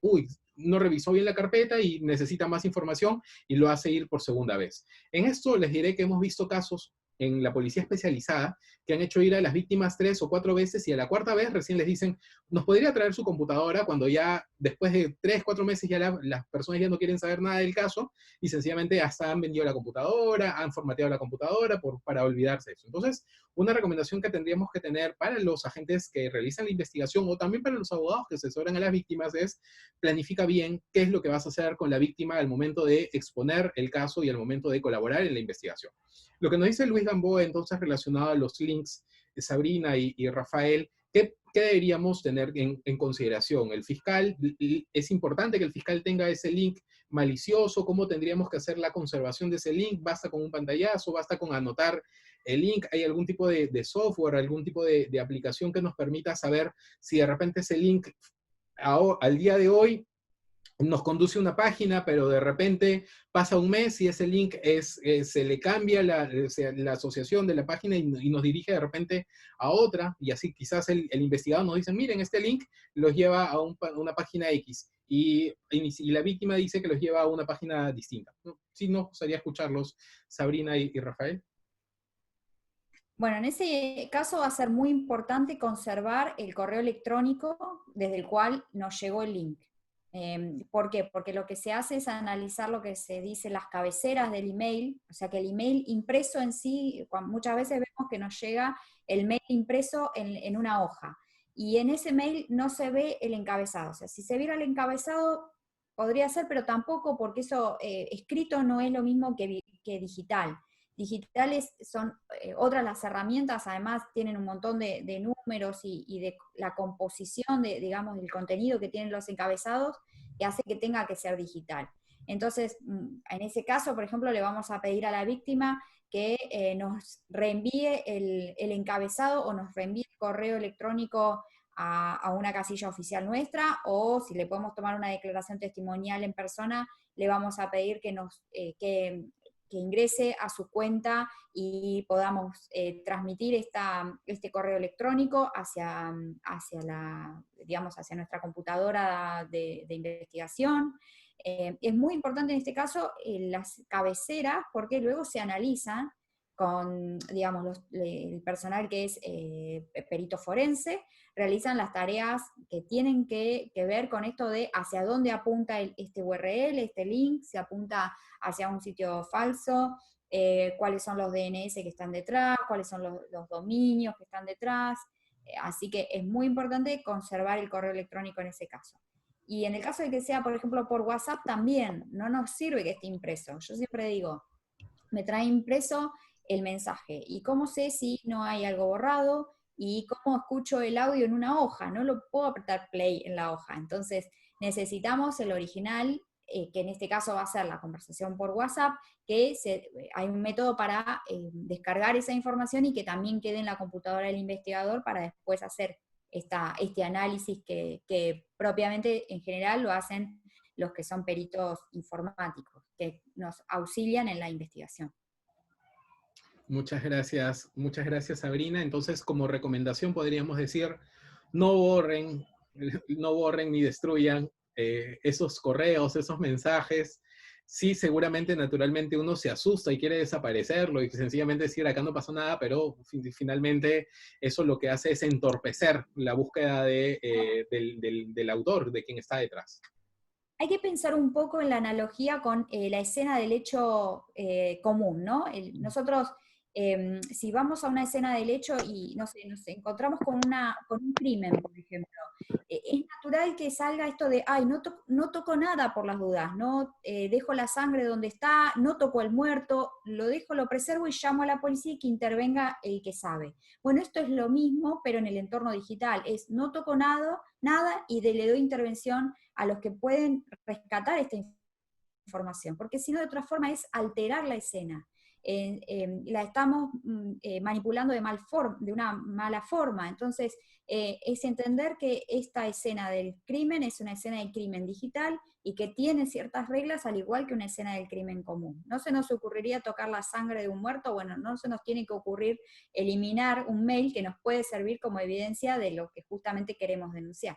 no revisó bien la carpeta y necesita más información y lo hace ir por segunda vez. En esto les diré que hemos visto casos en la policía especializada que han hecho ir a las víctimas 3 o 4 veces y a la cuarta vez recién les dicen, ¿nos podría traer su computadora? Cuando ya después de 3, 4 meses ya las personas ya no quieren saber nada del caso y sencillamente hasta han vendido la computadora, han formateado la computadora para olvidarse de eso. Entonces, una recomendación que tendríamos que tener para los agentes que realizan la investigación o también para los abogados que asesoran a las víctimas es planifica bien qué es lo que vas a hacer con la víctima al momento de exponer el caso y al momento de colaborar en la investigación. Lo que nos dice Luis Gamboa, entonces, relacionado a los links, Sabrina y Rafael, ¿qué deberíamos tener en consideración? El fiscal, es importante que el fiscal tenga ese link malicioso. ¿Cómo tendríamos que hacer la conservación de ese link? ¿Basta con un pantallazo? ¿Basta con anotar el link? ¿Hay algún tipo de software, algún tipo de aplicación que nos permita saber si de repente ese link al día de hoy nos conduce a una página, pero de repente pasa un mes y ese link se le cambia la asociación de la página y nos dirige de repente a otra, y así quizás el investigador nos dice, miren, este link los lleva a una página X, y la víctima dice que los lleva a una página distinta. Sí, nos gustaría escucharlos, Sabrina y Rafael. Bueno, en ese caso va a ser muy importante conservar el correo electrónico desde el cual nos llegó el link. ¿Por qué? Porque lo que se hace es analizar lo que se dice las cabeceras del email, o sea que el email impreso en sí, muchas veces vemos que nos llega el mail impreso en una hoja, y en ese mail no se ve el encabezado. O sea, si se viera el encabezado, podría ser, pero tampoco, porque eso escrito no es lo mismo que digital. Digitales son otras las herramientas, además tienen un montón de números y de la composición, digamos, del contenido que tienen los encabezados, que hace que tenga que ser digital. Entonces, en ese caso, por ejemplo, le vamos a pedir a la víctima que nos reenvíe el encabezado o nos reenvíe el correo electrónico a una casilla oficial nuestra, o si le podemos tomar una declaración testimonial en persona, le vamos a pedir que ingrese a su cuenta y podamos transmitir este correo electrónico hacia nuestra computadora de investigación. Es muy importante en este caso las cabeceras, porque luego se analizan con, digamos, el personal que es perito forense, realizan las tareas que tienen que ver con esto de hacia dónde apunta este URL, este link, se apunta hacia un sitio falso, cuáles son los DNS que están detrás, cuáles son los dominios que están detrás, así que es muy importante conservar el correo electrónico en ese caso. Y en el caso de que sea, por ejemplo, por WhatsApp también, no nos sirve que esté impreso. Yo siempre digo, me trae impreso el mensaje. ¿Y cómo sé si no hay algo borrado? ¿Y cómo escucho el audio en una hoja? No lo puedo apretar play en la hoja. Entonces necesitamos el original, que en este caso va a ser la conversación por WhatsApp, hay un método para descargar esa información y que también quede en la computadora del investigador para después hacer este análisis que propiamente en general lo hacen los que son peritos informáticos, que nos auxilian en la investigación. Muchas gracias, Sabrina. Entonces, como recomendación podríamos decir, no borren ni destruyan esos correos, esos mensajes. Sí, seguramente, naturalmente, uno se asusta y quiere desaparecerlo y sencillamente decir, acá no pasó nada, pero finalmente eso lo que hace es entorpecer la búsqueda del autor, de quien está detrás. Hay que pensar un poco en la analogía con la escena del hecho común, ¿no? Nosotros, si vamos a una escena del hecho y, no sé, nos encontramos con un crimen, por ejemplo, es natural que salga esto de, ay, no toco nada por las dudas, no dejo la sangre donde está, no toco al muerto, lo preservo y llamo a la policía y que intervenga el que sabe. Bueno, esto es lo mismo, pero en el entorno digital, es no toco nada y le doy intervención a los que pueden rescatar esta información, porque si no, de otra forma es alterar la escena. La estamos manipulando de una mala forma. Entonces, es entender que esta escena del crimen es una escena del crimen digital y que tiene ciertas reglas al igual que una escena del crimen común. No se nos ocurriría tocar la sangre de un muerto, bueno, no se nos tiene que ocurrir eliminar un mail que nos puede servir como evidencia de lo que justamente queremos denunciar.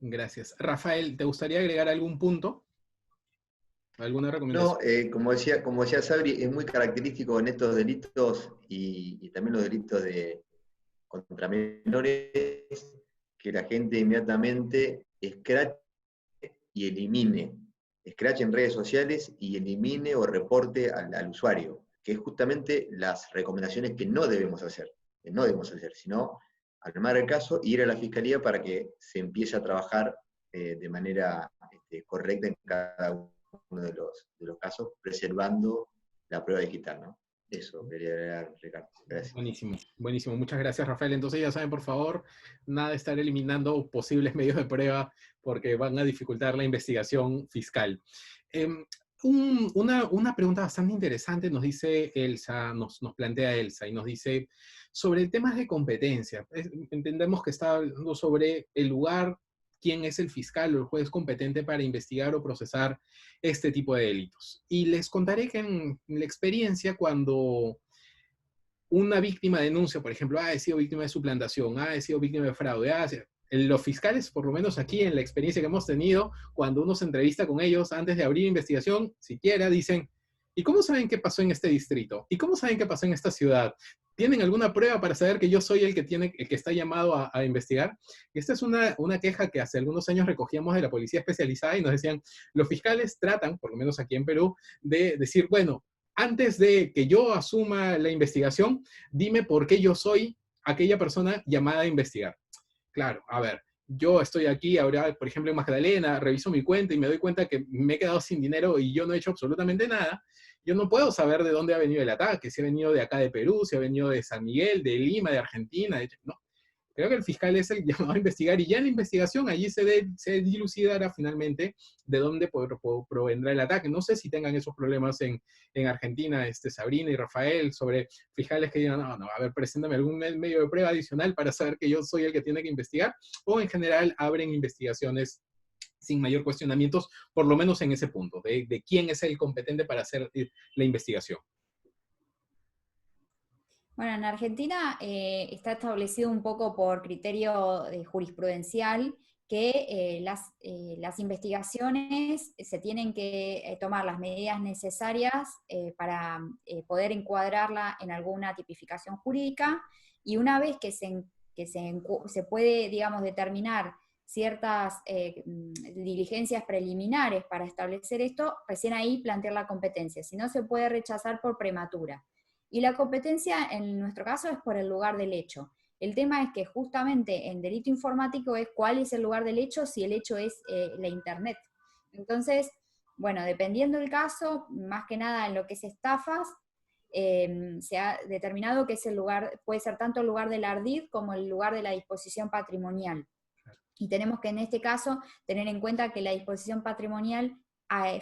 Gracias. Rafael, ¿te gustaría agregar algún punto? ¿Alguna recomendación? No, como decía Sabri, es muy característico en estos delitos y también los delitos contra menores, que la gente inmediatamente escrache y elimine. Escrache en redes sociales y elimine o reporte al usuario, que es justamente las recomendaciones que no debemos hacer, sino armar el caso e ir a la fiscalía para que se empiece a trabajar de manera correcta en cada uno de los casos, preservando la prueba digital, ¿no? Eso quería agregar, Ricardo. Gracias. Buenísimo, buenísimo. Muchas gracias, Rafael. Entonces ya saben, por favor, nada de estar eliminando posibles medios de prueba porque van a dificultar la investigación fiscal. Una pregunta bastante interesante nos dice Elsa, nos plantea Elsa, y nos dice sobre temas de competencia. Entendemos que está hablando sobre el lugar, quién es el fiscal o el juez competente para investigar o procesar este tipo de delitos. Y les contaré que en la experiencia, cuando una víctima denuncia, por ejemplo, he sido víctima de suplantación, he sido víctima de fraude, los fiscales, por lo menos aquí en la experiencia que hemos tenido, cuando uno se entrevista con ellos antes de abrir investigación, siquiera dicen, ¿y cómo saben qué pasó en este distrito? ¿Y cómo saben qué pasó en esta ciudad? ¿Tienen alguna prueba para saber que yo soy el que está llamado a investigar? Esta es una queja que hace algunos años recogíamos de la policía especializada y nos decían, los fiscales tratan, por lo menos aquí en Perú, de decir, bueno, antes de que yo asuma la investigación, dime por qué yo soy aquella persona llamada a investigar. Claro, a ver, yo estoy aquí ahora, por ejemplo, en Magdalena, reviso mi cuenta y me doy cuenta que me he quedado sin dinero y yo no he hecho absolutamente nada, yo no puedo saber de dónde ha venido el ataque, si ha venido de acá de Perú, si ha venido de San Miguel, de Lima, de Argentina, no. Creo que el fiscal es el llamado a investigar y ya en la investigación allí se dilucidará finalmente de dónde provendrá el ataque. No sé si tengan esos problemas en Argentina, Sabrina y Rafael, sobre fiscales que digan, no, a ver, preséntame algún medio de prueba adicional para saber que yo soy el que tiene que investigar, o en general abren investigaciones sin mayor cuestionamientos, por lo menos en ese punto, de quién es el competente para hacer la investigación. Bueno, en Argentina está establecido un poco por criterio jurisprudencial que las investigaciones se tienen que tomar las medidas necesarias para poder encuadrarla en alguna tipificación jurídica, y una vez que se puede, digamos, determinar ciertas diligencias preliminares para establecer esto, recién ahí plantear la competencia, si no se puede rechazar por prematura. Y la competencia, en nuestro caso, es por el lugar del hecho. El tema es que justamente en delito informático es cuál es el lugar del hecho, si el hecho es la Internet. Entonces, bueno, dependiendo del caso, más que nada en lo que es estafas, se ha determinado que ese lugar puede ser tanto el lugar del ardid como el lugar de la disposición patrimonial. Y tenemos que en este caso tener en cuenta que la disposición patrimonial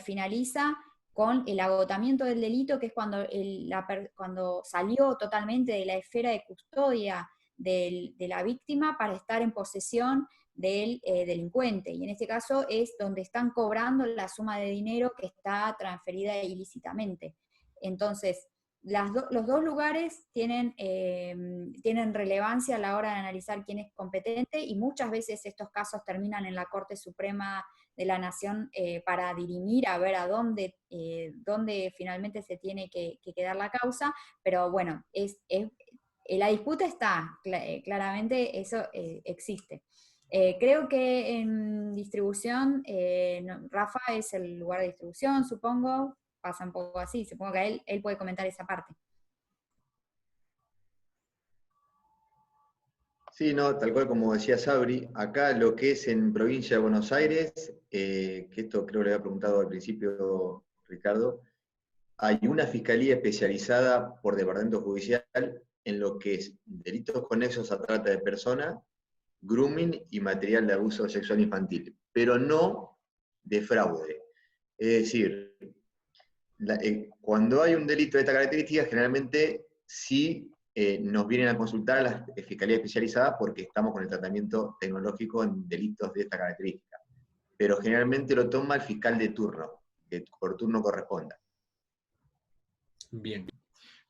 finaliza con el agotamiento del delito, que es cuando salió totalmente de la esfera de custodia de la víctima para estar en posesión del delincuente. Y en este caso es donde están cobrando la suma de dinero que está transferida ilícitamente. Entonces, los dos lugares tienen relevancia a la hora de analizar quién es competente, y muchas veces estos casos terminan en la Corte Suprema de la Nación para dirimir a ver a dónde finalmente se tiene que quedar la causa, pero bueno, la disputa está, claramente eso existe. Creo que en distribución, Rafa es el lugar de distribución, supongo, pasa un poco así, supongo que él puede comentar esa parte. Sí, no, tal cual como decía Sabri, acá lo que es en provincia de Buenos Aires, que esto creo que le había preguntado al principio Ricardo, hay una fiscalía especializada por departamento judicial en lo que es delitos conexos a trata de personas, grooming y material de abuso sexual infantil, pero no de fraude. Es decir, cuando hay un delito de esta característica, generalmente sí nos vienen a consultar a la Fiscalía Especializada porque estamos con el tratamiento tecnológico en delitos de esta característica. Pero generalmente lo toma el fiscal de turno, que por turno corresponda. Bien.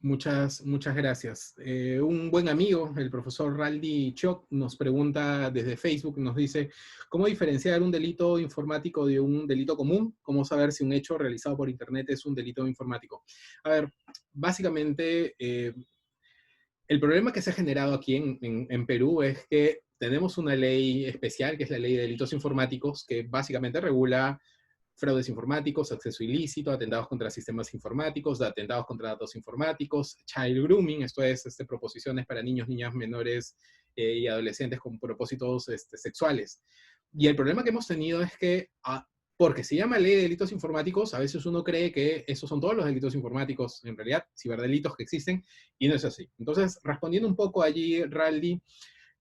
Muchas gracias. Un buen amigo, el profesor Raldi Choc, nos pregunta desde Facebook, nos dice, ¿cómo diferenciar un delito informático de un delito común? ¿Cómo saber si un hecho realizado por Internet es un delito informático? A ver, básicamente, el problema que se ha generado aquí en Perú es que tenemos una ley especial, que es la Ley de Delitos Informáticos, que básicamente regula fraudes informáticos, acceso ilícito, atentados contra sistemas informáticos, atentados contra datos informáticos, child grooming, esto es proposiciones para niños, niñas menores y adolescentes con propósitos sexuales. Y el problema que hemos tenido es que, porque se llama Ley de Delitos Informáticos, a veces uno cree que esos son todos los delitos informáticos, en realidad, ciberdelitos que existen, y no es así. Entonces, respondiendo un poco allí, Raldi,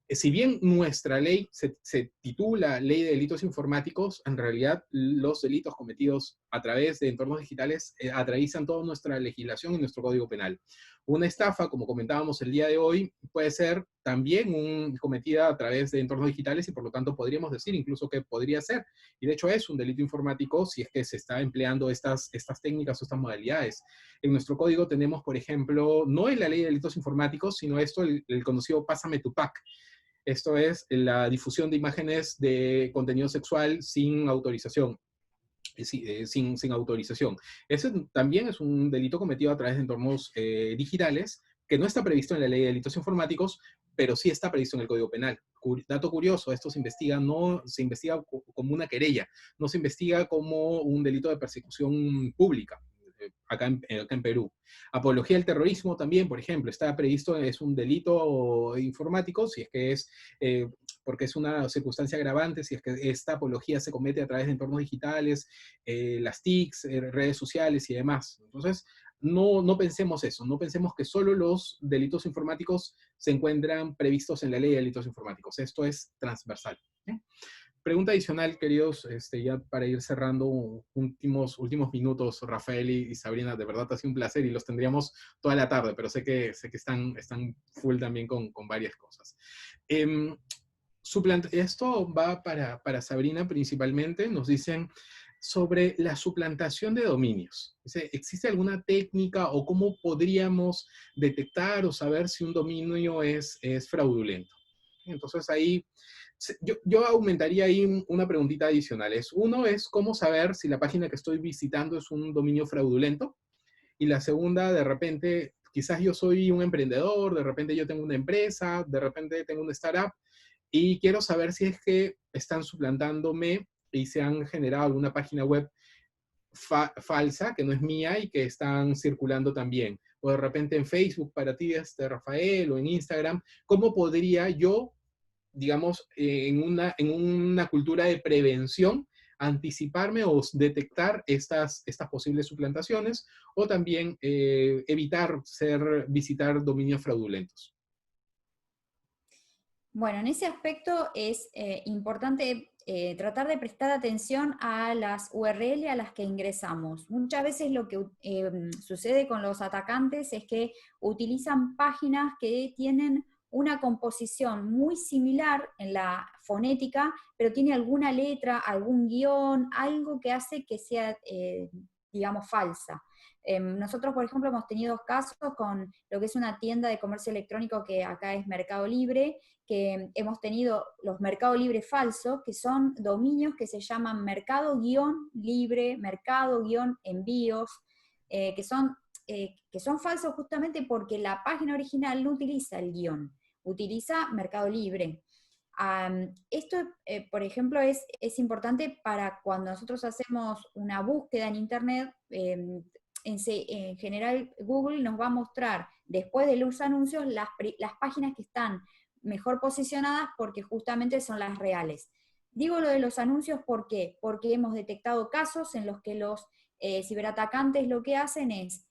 si bien nuestra ley se titula Ley de Delitos Informáticos, en realidad los delitos cometidos a través de entornos digitales atraviesan toda nuestra legislación y nuestro Código Penal. Una estafa, como comentábamos el día de hoy, puede ser también cometida a través de entornos digitales y por lo tanto podríamos decir incluso que podría ser, y de hecho es un delito informático si es que se está empleando estas técnicas o estas modalidades. En nuestro código tenemos, por ejemplo, no en la Ley de Delitos Informáticos, sino esto, el conocido Pásame tu pack. Esto es la difusión de imágenes de contenido sexual sin autorización. Sin autorización. Ese también es un delito cometido a través de entornos digitales, que no está previsto en la Ley de Delitos Informáticos, pero sí está previsto en el Código Penal. Dato curioso, esto no se investiga como una querella, no se investiga como un delito de persecución pública. acá en Perú. Apología al terrorismo también, por ejemplo, está previsto, es un delito informático, si es que es, porque es una circunstancia agravante, si es que esta apología se comete a través de entornos digitales, las TICs, redes sociales y demás. Entonces, no pensemos eso, no pensemos que solo los delitos informáticos se encuentran previstos en la ley de delitos informáticos. Esto es transversal. Pregunta adicional, queridos, ya para ir cerrando últimos minutos, Rafael y Sabrina, de verdad ha sido un placer y los tendríamos toda la tarde, pero sé que están full también con varias cosas. Esto va para Sabrina principalmente, nos dicen sobre la suplantación de dominios. ¿Existe alguna técnica o cómo podríamos detectar o saber si un dominio es fraudulento? Entonces ahí, yo aumentaría ahí una preguntita adicional. Uno es cómo saber si la página que estoy visitando es un dominio fraudulento. Y la segunda, de repente, quizás yo soy un emprendedor, de repente yo tengo una empresa, de repente tengo una startup, y quiero saber si es que están suplantándome y se han generado alguna página web falsa, que no es mía y que están circulando también. O de repente en Facebook para ti, Rafael, o en Instagram, ¿cómo podría yo, digamos, en una cultura de prevención, anticiparme o detectar estas posibles suplantaciones, o también evitar visitar dominios fraudulentos? Bueno, en ese aspecto es importante tratar de prestar atención a las URL a las que ingresamos. Muchas veces lo que sucede con los atacantes es que utilizan páginas que tienen una composición muy similar en la fonética, pero tiene alguna letra, algún guión, algo que hace que sea, digamos, falsa. Nosotros, por ejemplo, hemos tenido casos con lo que es una tienda de comercio electrónico que acá es Mercado Libre, que hemos tenido los Mercado Libre falsos, que son dominios que se llaman Mercado-Libre, Mercado-Envíos, que son falsos justamente porque la página original no utiliza el guión, utiliza Mercado Libre. Esto, por ejemplo, es importante para cuando nosotros hacemos una búsqueda en Internet. En general, Google nos va a mostrar, después de los anuncios, las páginas que están mejor posicionadas porque justamente son las reales. Digo lo de los anuncios, ¿por qué? Porque hemos detectado casos en los que los ciberatacantes lo que hacen es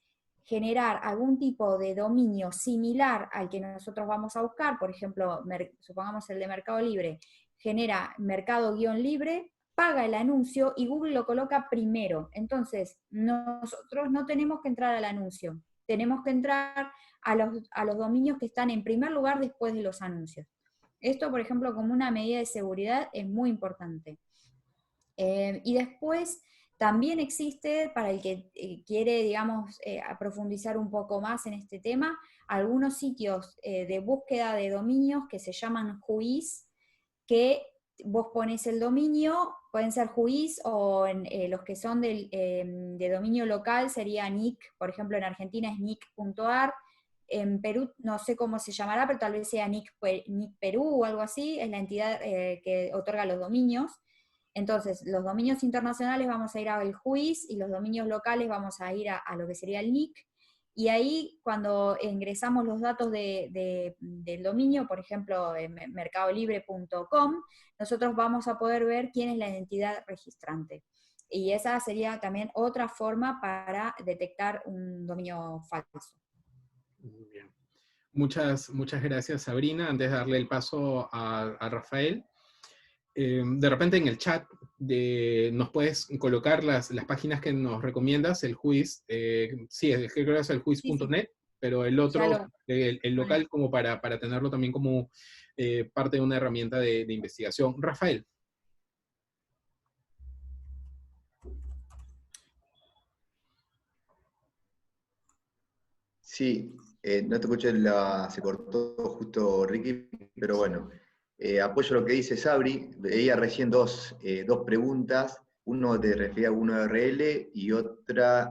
generar algún tipo de dominio similar al que nosotros vamos a buscar. Por ejemplo, supongamos el de Mercado Libre, genera Mercado-Libre, paga el anuncio y Google lo coloca primero. Entonces, nosotros no tenemos que entrar al anuncio, tenemos que entrar a los dominios que están en primer lugar después de los anuncios. Esto, por ejemplo, como una medida de seguridad es muy importante. Y después también existe, para el que quiere, digamos, profundizar un poco más en este tema, algunos sitios de búsqueda de dominios que se llaman Whois, que vos pones el dominio, pueden ser Whois, o los que son de dominio local sería nick, por ejemplo en Argentina es nick.ar, en Perú no sé cómo se llamará, pero tal vez sea nick Perú o algo así, es la entidad que otorga los dominios. Entonces, los dominios internacionales vamos a ir al Whois y los dominios locales vamos a ir a lo que sería el nick. Y ahí, cuando ingresamos los datos del dominio, por ejemplo, en mercadolibre.com, nosotros vamos a poder ver quién es la entidad registrante. Y esa sería también otra forma para detectar un dominio falso. Muy bien. Muchas gracias, Sabrina. Antes de darle el paso a Rafael, de repente en el chat nos puedes colocar las páginas que nos recomiendas, el Whois, sí, creo que es el Whois.net, sí. Pero el otro, el local, como para tenerlo también como parte de una herramienta de investigación. Rafael. Sí, no te escuché, se cortó justo Ricky, pero bueno. Apoyo lo que dice Sabri. Ella recién dos preguntas. Uno te refería a una URL y otra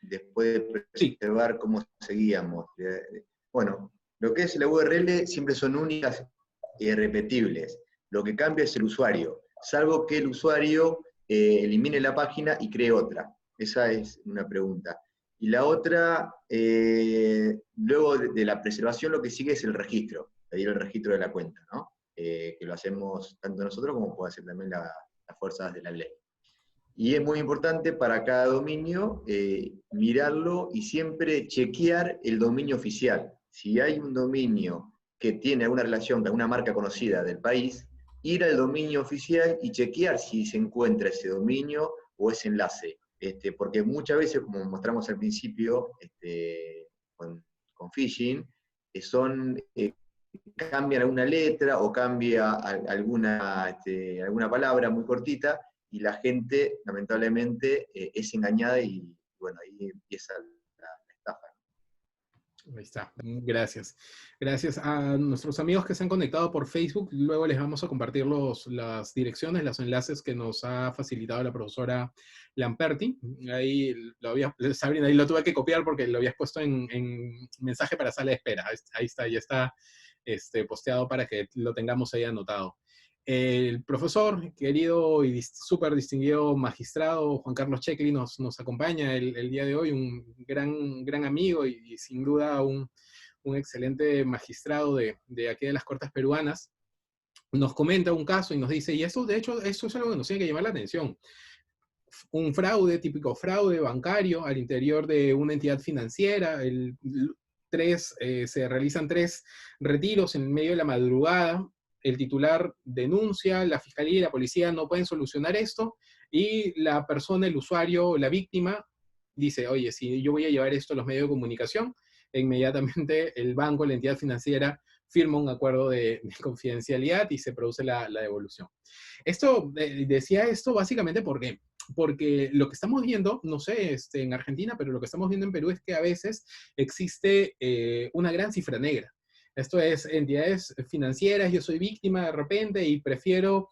después de preservar cómo seguíamos. Bueno, lo que es la URL siempre son únicas y repetibles. Lo que cambia es el usuario, salvo que el usuario elimine la página y cree otra. Esa es una pregunta. Y la otra, luego de la preservación, lo que sigue es el registro, pedir el registro de la cuenta, ¿no? Que lo hacemos tanto nosotros como puede hacer también las fuerzas de la ley. Y es muy importante para cada dominio mirarlo y siempre chequear el dominio oficial. Si hay un dominio que tiene alguna relación con alguna marca conocida del país, ir al dominio oficial y chequear si se encuentra ese dominio o ese enlace. Porque muchas veces, como mostramos al principio con phishing, cambian alguna letra o cambia alguna palabra muy cortita, y la gente, lamentablemente, es engañada y, bueno, ahí empieza la estafa. Ahí está. Gracias. Gracias a nuestros amigos que se han conectado por Facebook. Luego les vamos a compartir las direcciones, los enlaces que nos ha facilitado la profesora Lamperti. Ahí Sabrina, ahí lo tuve que copiar porque lo habías puesto en mensaje para sala de espera. Ahí está, ya está posteado para que lo tengamos ahí anotado. El profesor, querido y súper distinguido magistrado Juan Carlos Checli nos acompaña el día de hoy, un gran amigo y sin duda un excelente magistrado de aquí de las Cortes peruanas. Nos comenta un caso y nos dice, y esto de hecho, esto es algo que nos tiene que llamar la atención, un fraude, típico fraude bancario al interior de una entidad financiera, se realizan 3 retiros en medio de la madrugada, el titular denuncia, la fiscalía y la policía no pueden solucionar esto, y la persona, el usuario, la víctima, dice, oye, si yo voy a llevar esto a los medios de comunicación, inmediatamente el banco, la entidad financiera, firma un acuerdo de confidencialidad y se produce la devolución. Decía esto básicamente porque lo que estamos viendo, no sé, en Argentina, pero lo que estamos viendo en Perú es que a veces existe una gran cifra negra. Esto es, entidades financieras, yo soy víctima de repente y prefiero,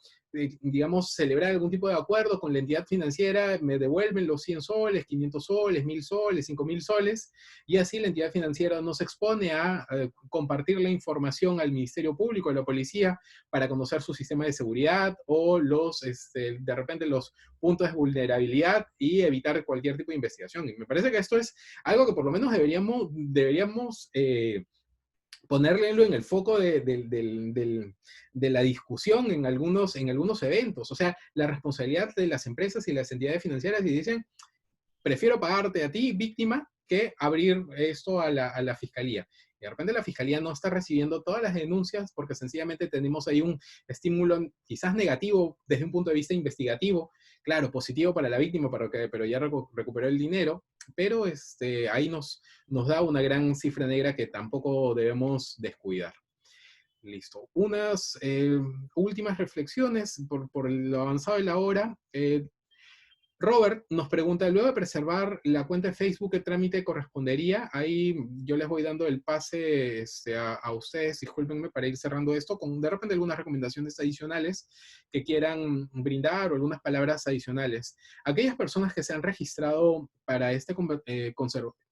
digamos, celebrar algún tipo de acuerdo con la entidad financiera, me devuelven los 100 soles, 500 soles, 1000 soles, 5000 soles, y así la entidad financiera no se expone a compartir la información al Ministerio Público, a la policía, para conocer su sistema de seguridad o de repente los puntos de vulnerabilidad y evitar cualquier tipo de investigación. Y me parece que esto es algo que por lo menos deberíamos ponerlo en el foco de la discusión en algunos eventos. O sea, la responsabilidad de las empresas y las entidades financieras, y dicen, prefiero pagarte a ti, víctima, que abrir esto a la fiscalía. Y de repente la fiscalía no está recibiendo todas las denuncias porque sencillamente tenemos ahí un estímulo quizás negativo desde un punto de vista investigativo, claro, positivo para la víctima, pero ya recuperó el dinero, pero ahí nos da una gran cifra negra que tampoco debemos descuidar. Listo. Unas últimas reflexiones por lo avanzado de la hora. Robert nos pregunta, luego de preservar la cuenta de Facebook, ¿qué trámite correspondería? Ahí yo les voy dando el pase a ustedes, discúlpenme, para ir cerrando esto, con de repente algunas recomendaciones adicionales que quieran brindar o algunas palabras adicionales. Aquellas personas que se han registrado para este conversatorio,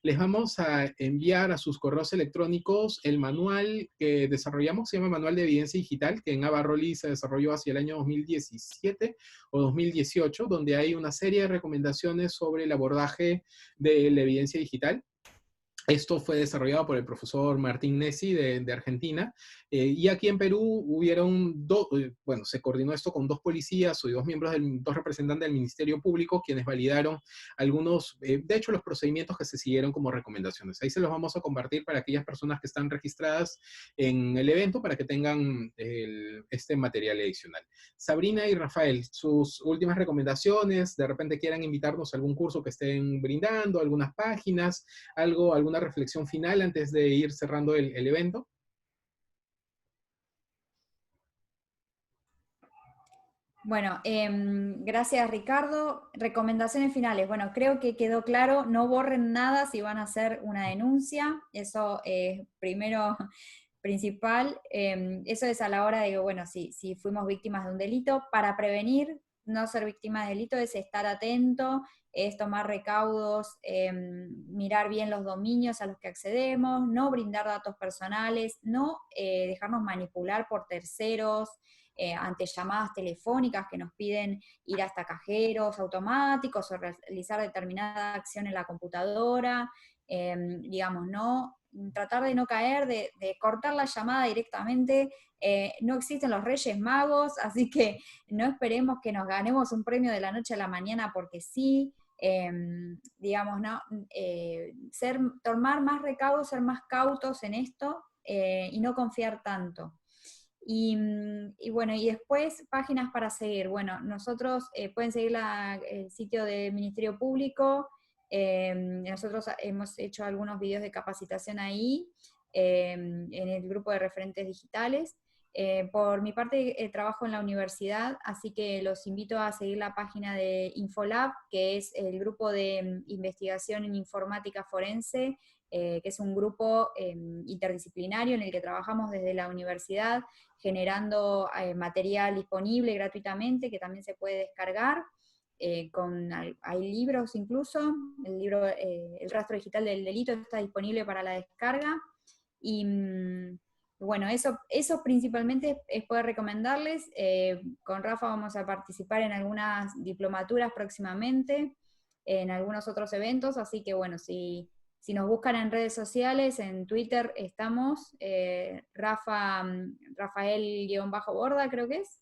les vamos a enviar a sus correos electrónicos el manual que desarrollamos, se llama Manual de Evidencia Digital, que en Abarroli se desarrolló hacia el año 2017 o 2018, donde hay una serie de recomendaciones sobre el abordaje de la evidencia digital. Esto fue desarrollado por el profesor Martín Nessi de Argentina, y aquí en Perú se coordinó esto con 2 policías y 2 representantes del Ministerio Público, quienes validaron algunos, de hecho, los procedimientos que se siguieron como recomendaciones. Ahí se los vamos a compartir para aquellas personas que están registradas en el evento para que tengan este material adicional. Sabrina y Rafael, sus últimas recomendaciones, de repente quieran invitarnos a algún curso que estén brindando, algunas páginas, alguna reflexión final antes de ir cerrando el evento. Bueno, gracias Ricardo. Recomendaciones finales. Bueno, creo que quedó claro, no borren nada si van a hacer una denuncia. Eso primero principal. Eso es a la hora de, bueno, si fuimos víctimas de un delito. Para prevenir no ser víctima de delito es estar atento, es tomar recaudos, mirar bien los dominios a los que accedemos, no brindar datos personales, no dejarnos manipular por terceros, ante llamadas telefónicas que nos piden ir hasta cajeros automáticos o realizar determinada acción en la computadora, digamos, ¿no? Tratar de no caer, de cortar la llamada directamente. No existen los Reyes Magos, así que no esperemos que nos ganemos un premio de la noche a la mañana porque sí. Digamos, ¿no? Tomar más recaudos, ser más cautos en esto y no confiar tanto. Y bueno, y después páginas para seguir. Bueno, nosotros pueden seguir el sitio del Ministerio Público. Nosotros hemos hecho algunos videos de capacitación ahí, en el grupo de referentes digitales. Por mi parte, trabajo en la universidad, así que los invito a seguir la página de Infolab, que es el grupo de investigación en informática forense, que es un grupo interdisciplinario en el que trabajamos desde la universidad, generando material disponible gratuitamente, que también se puede descargar. Hay libros incluso, el libro El rastro digital del delito está disponible para la descarga, y bueno, eso principalmente es poder recomendarles. Con Rafa vamos a participar en algunas diplomaturas próximamente, en algunos otros eventos, así que bueno, si nos buscan en redes sociales, en Twitter estamos, Rafael-Borda creo que es,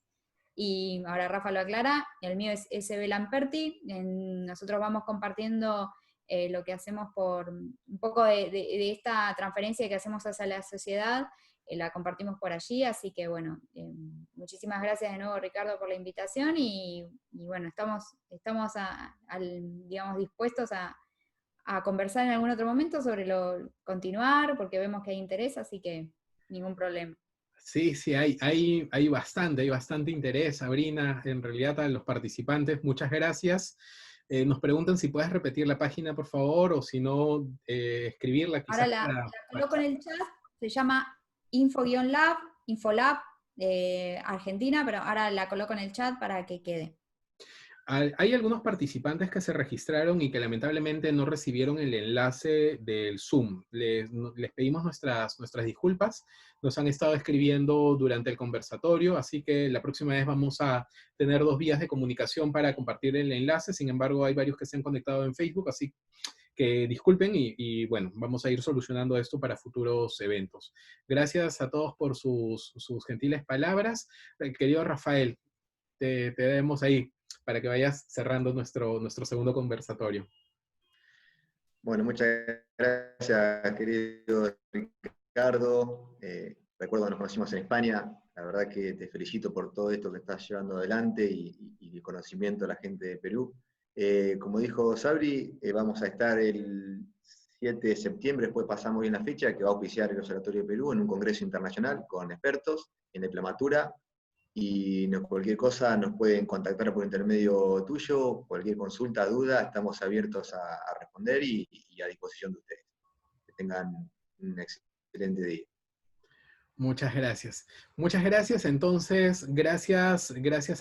y ahora Rafa lo aclara, el mío es SB Lamperti. Nosotros vamos compartiendo lo que hacemos por un poco de esta transferencia que hacemos hacia la sociedad, la compartimos por allí, así que bueno, muchísimas gracias de nuevo Ricardo por la invitación, y bueno, estamos digamos, dispuestos a conversar en algún otro momento sobre continuar, porque vemos que hay interés, así que ningún problema. Sí, sí, hay bastante interés, Sabrina, en realidad a los participantes. Muchas gracias. Nos preguntan si puedes repetir la página, por favor, o si no, escribirla quizás. Ahora la coloco en el chat, se llama Info-Lab, Infolab, Argentina, pero ahora la coloco en el chat para que quede. Hay algunos participantes que se registraron y que lamentablemente no recibieron el enlace del Zoom. Les pedimos nuestras disculpas. Nos han estado escribiendo durante el conversatorio, así que la próxima vez vamos a tener 2 vías de comunicación para compartir el enlace. Sin embargo, hay varios que se han conectado en Facebook, así que disculpen y bueno, vamos a ir solucionando esto para futuros eventos. Gracias a todos por sus gentiles palabras. Querido Rafael, te debemos ahí para que vayas cerrando nuestro segundo conversatorio. Bueno, muchas gracias, querido Ricardo. Recuerdo que nos conocimos en España. La verdad que te felicito por todo esto que estás llevando adelante y el conocimiento de la gente de Perú. Como dijo Sabri, vamos a estar el 7 de septiembre, después pasamos bien la fecha, que va a auspiciar el Observatorio de Perú en un congreso internacional con expertos en diplomatura. Y cualquier cosa nos pueden contactar por intermedio tuyo, cualquier consulta, duda, estamos abiertos a responder y a disposición de ustedes. Que tengan un excelente día. Muchas gracias. Muchas gracias. Entonces, gracias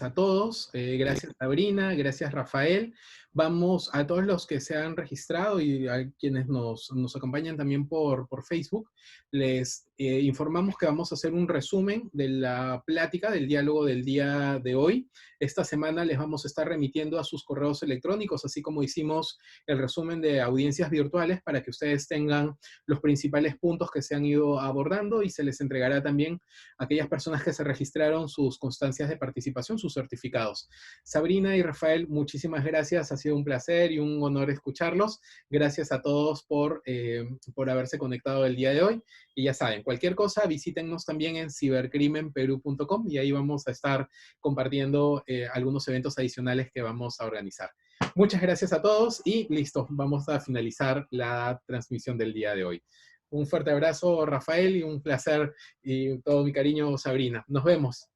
a todos. Gracias Sabrina, gracias Rafael. Vamos a todos los que se han registrado y a quienes nos acompañan también por Facebook. Les informamos que vamos a hacer un resumen de la plática, del diálogo del día de hoy. Esta semana les vamos a estar remitiendo a sus correos electrónicos, así como hicimos el resumen de audiencias virtuales, para que ustedes tengan los principales puntos que se han ido abordando, y se les entregará también a aquellas personas que se registraron sus constancias de participación, sus certificados. Sabrina y Rafael, muchísimas gracias. Ha sido un placer y un honor escucharlos. Gracias a todos por haberse conectado el día de hoy. Y ya saben, cualquier cosa, visítennos también en cibercrimenperú.com, y ahí vamos a estar compartiendo algunos eventos adicionales que vamos a organizar. Muchas gracias a todos y listo, vamos a finalizar la transmisión del día de hoy. Un fuerte abrazo, Rafael, y un placer, y todo mi cariño, Sabrina. Nos vemos.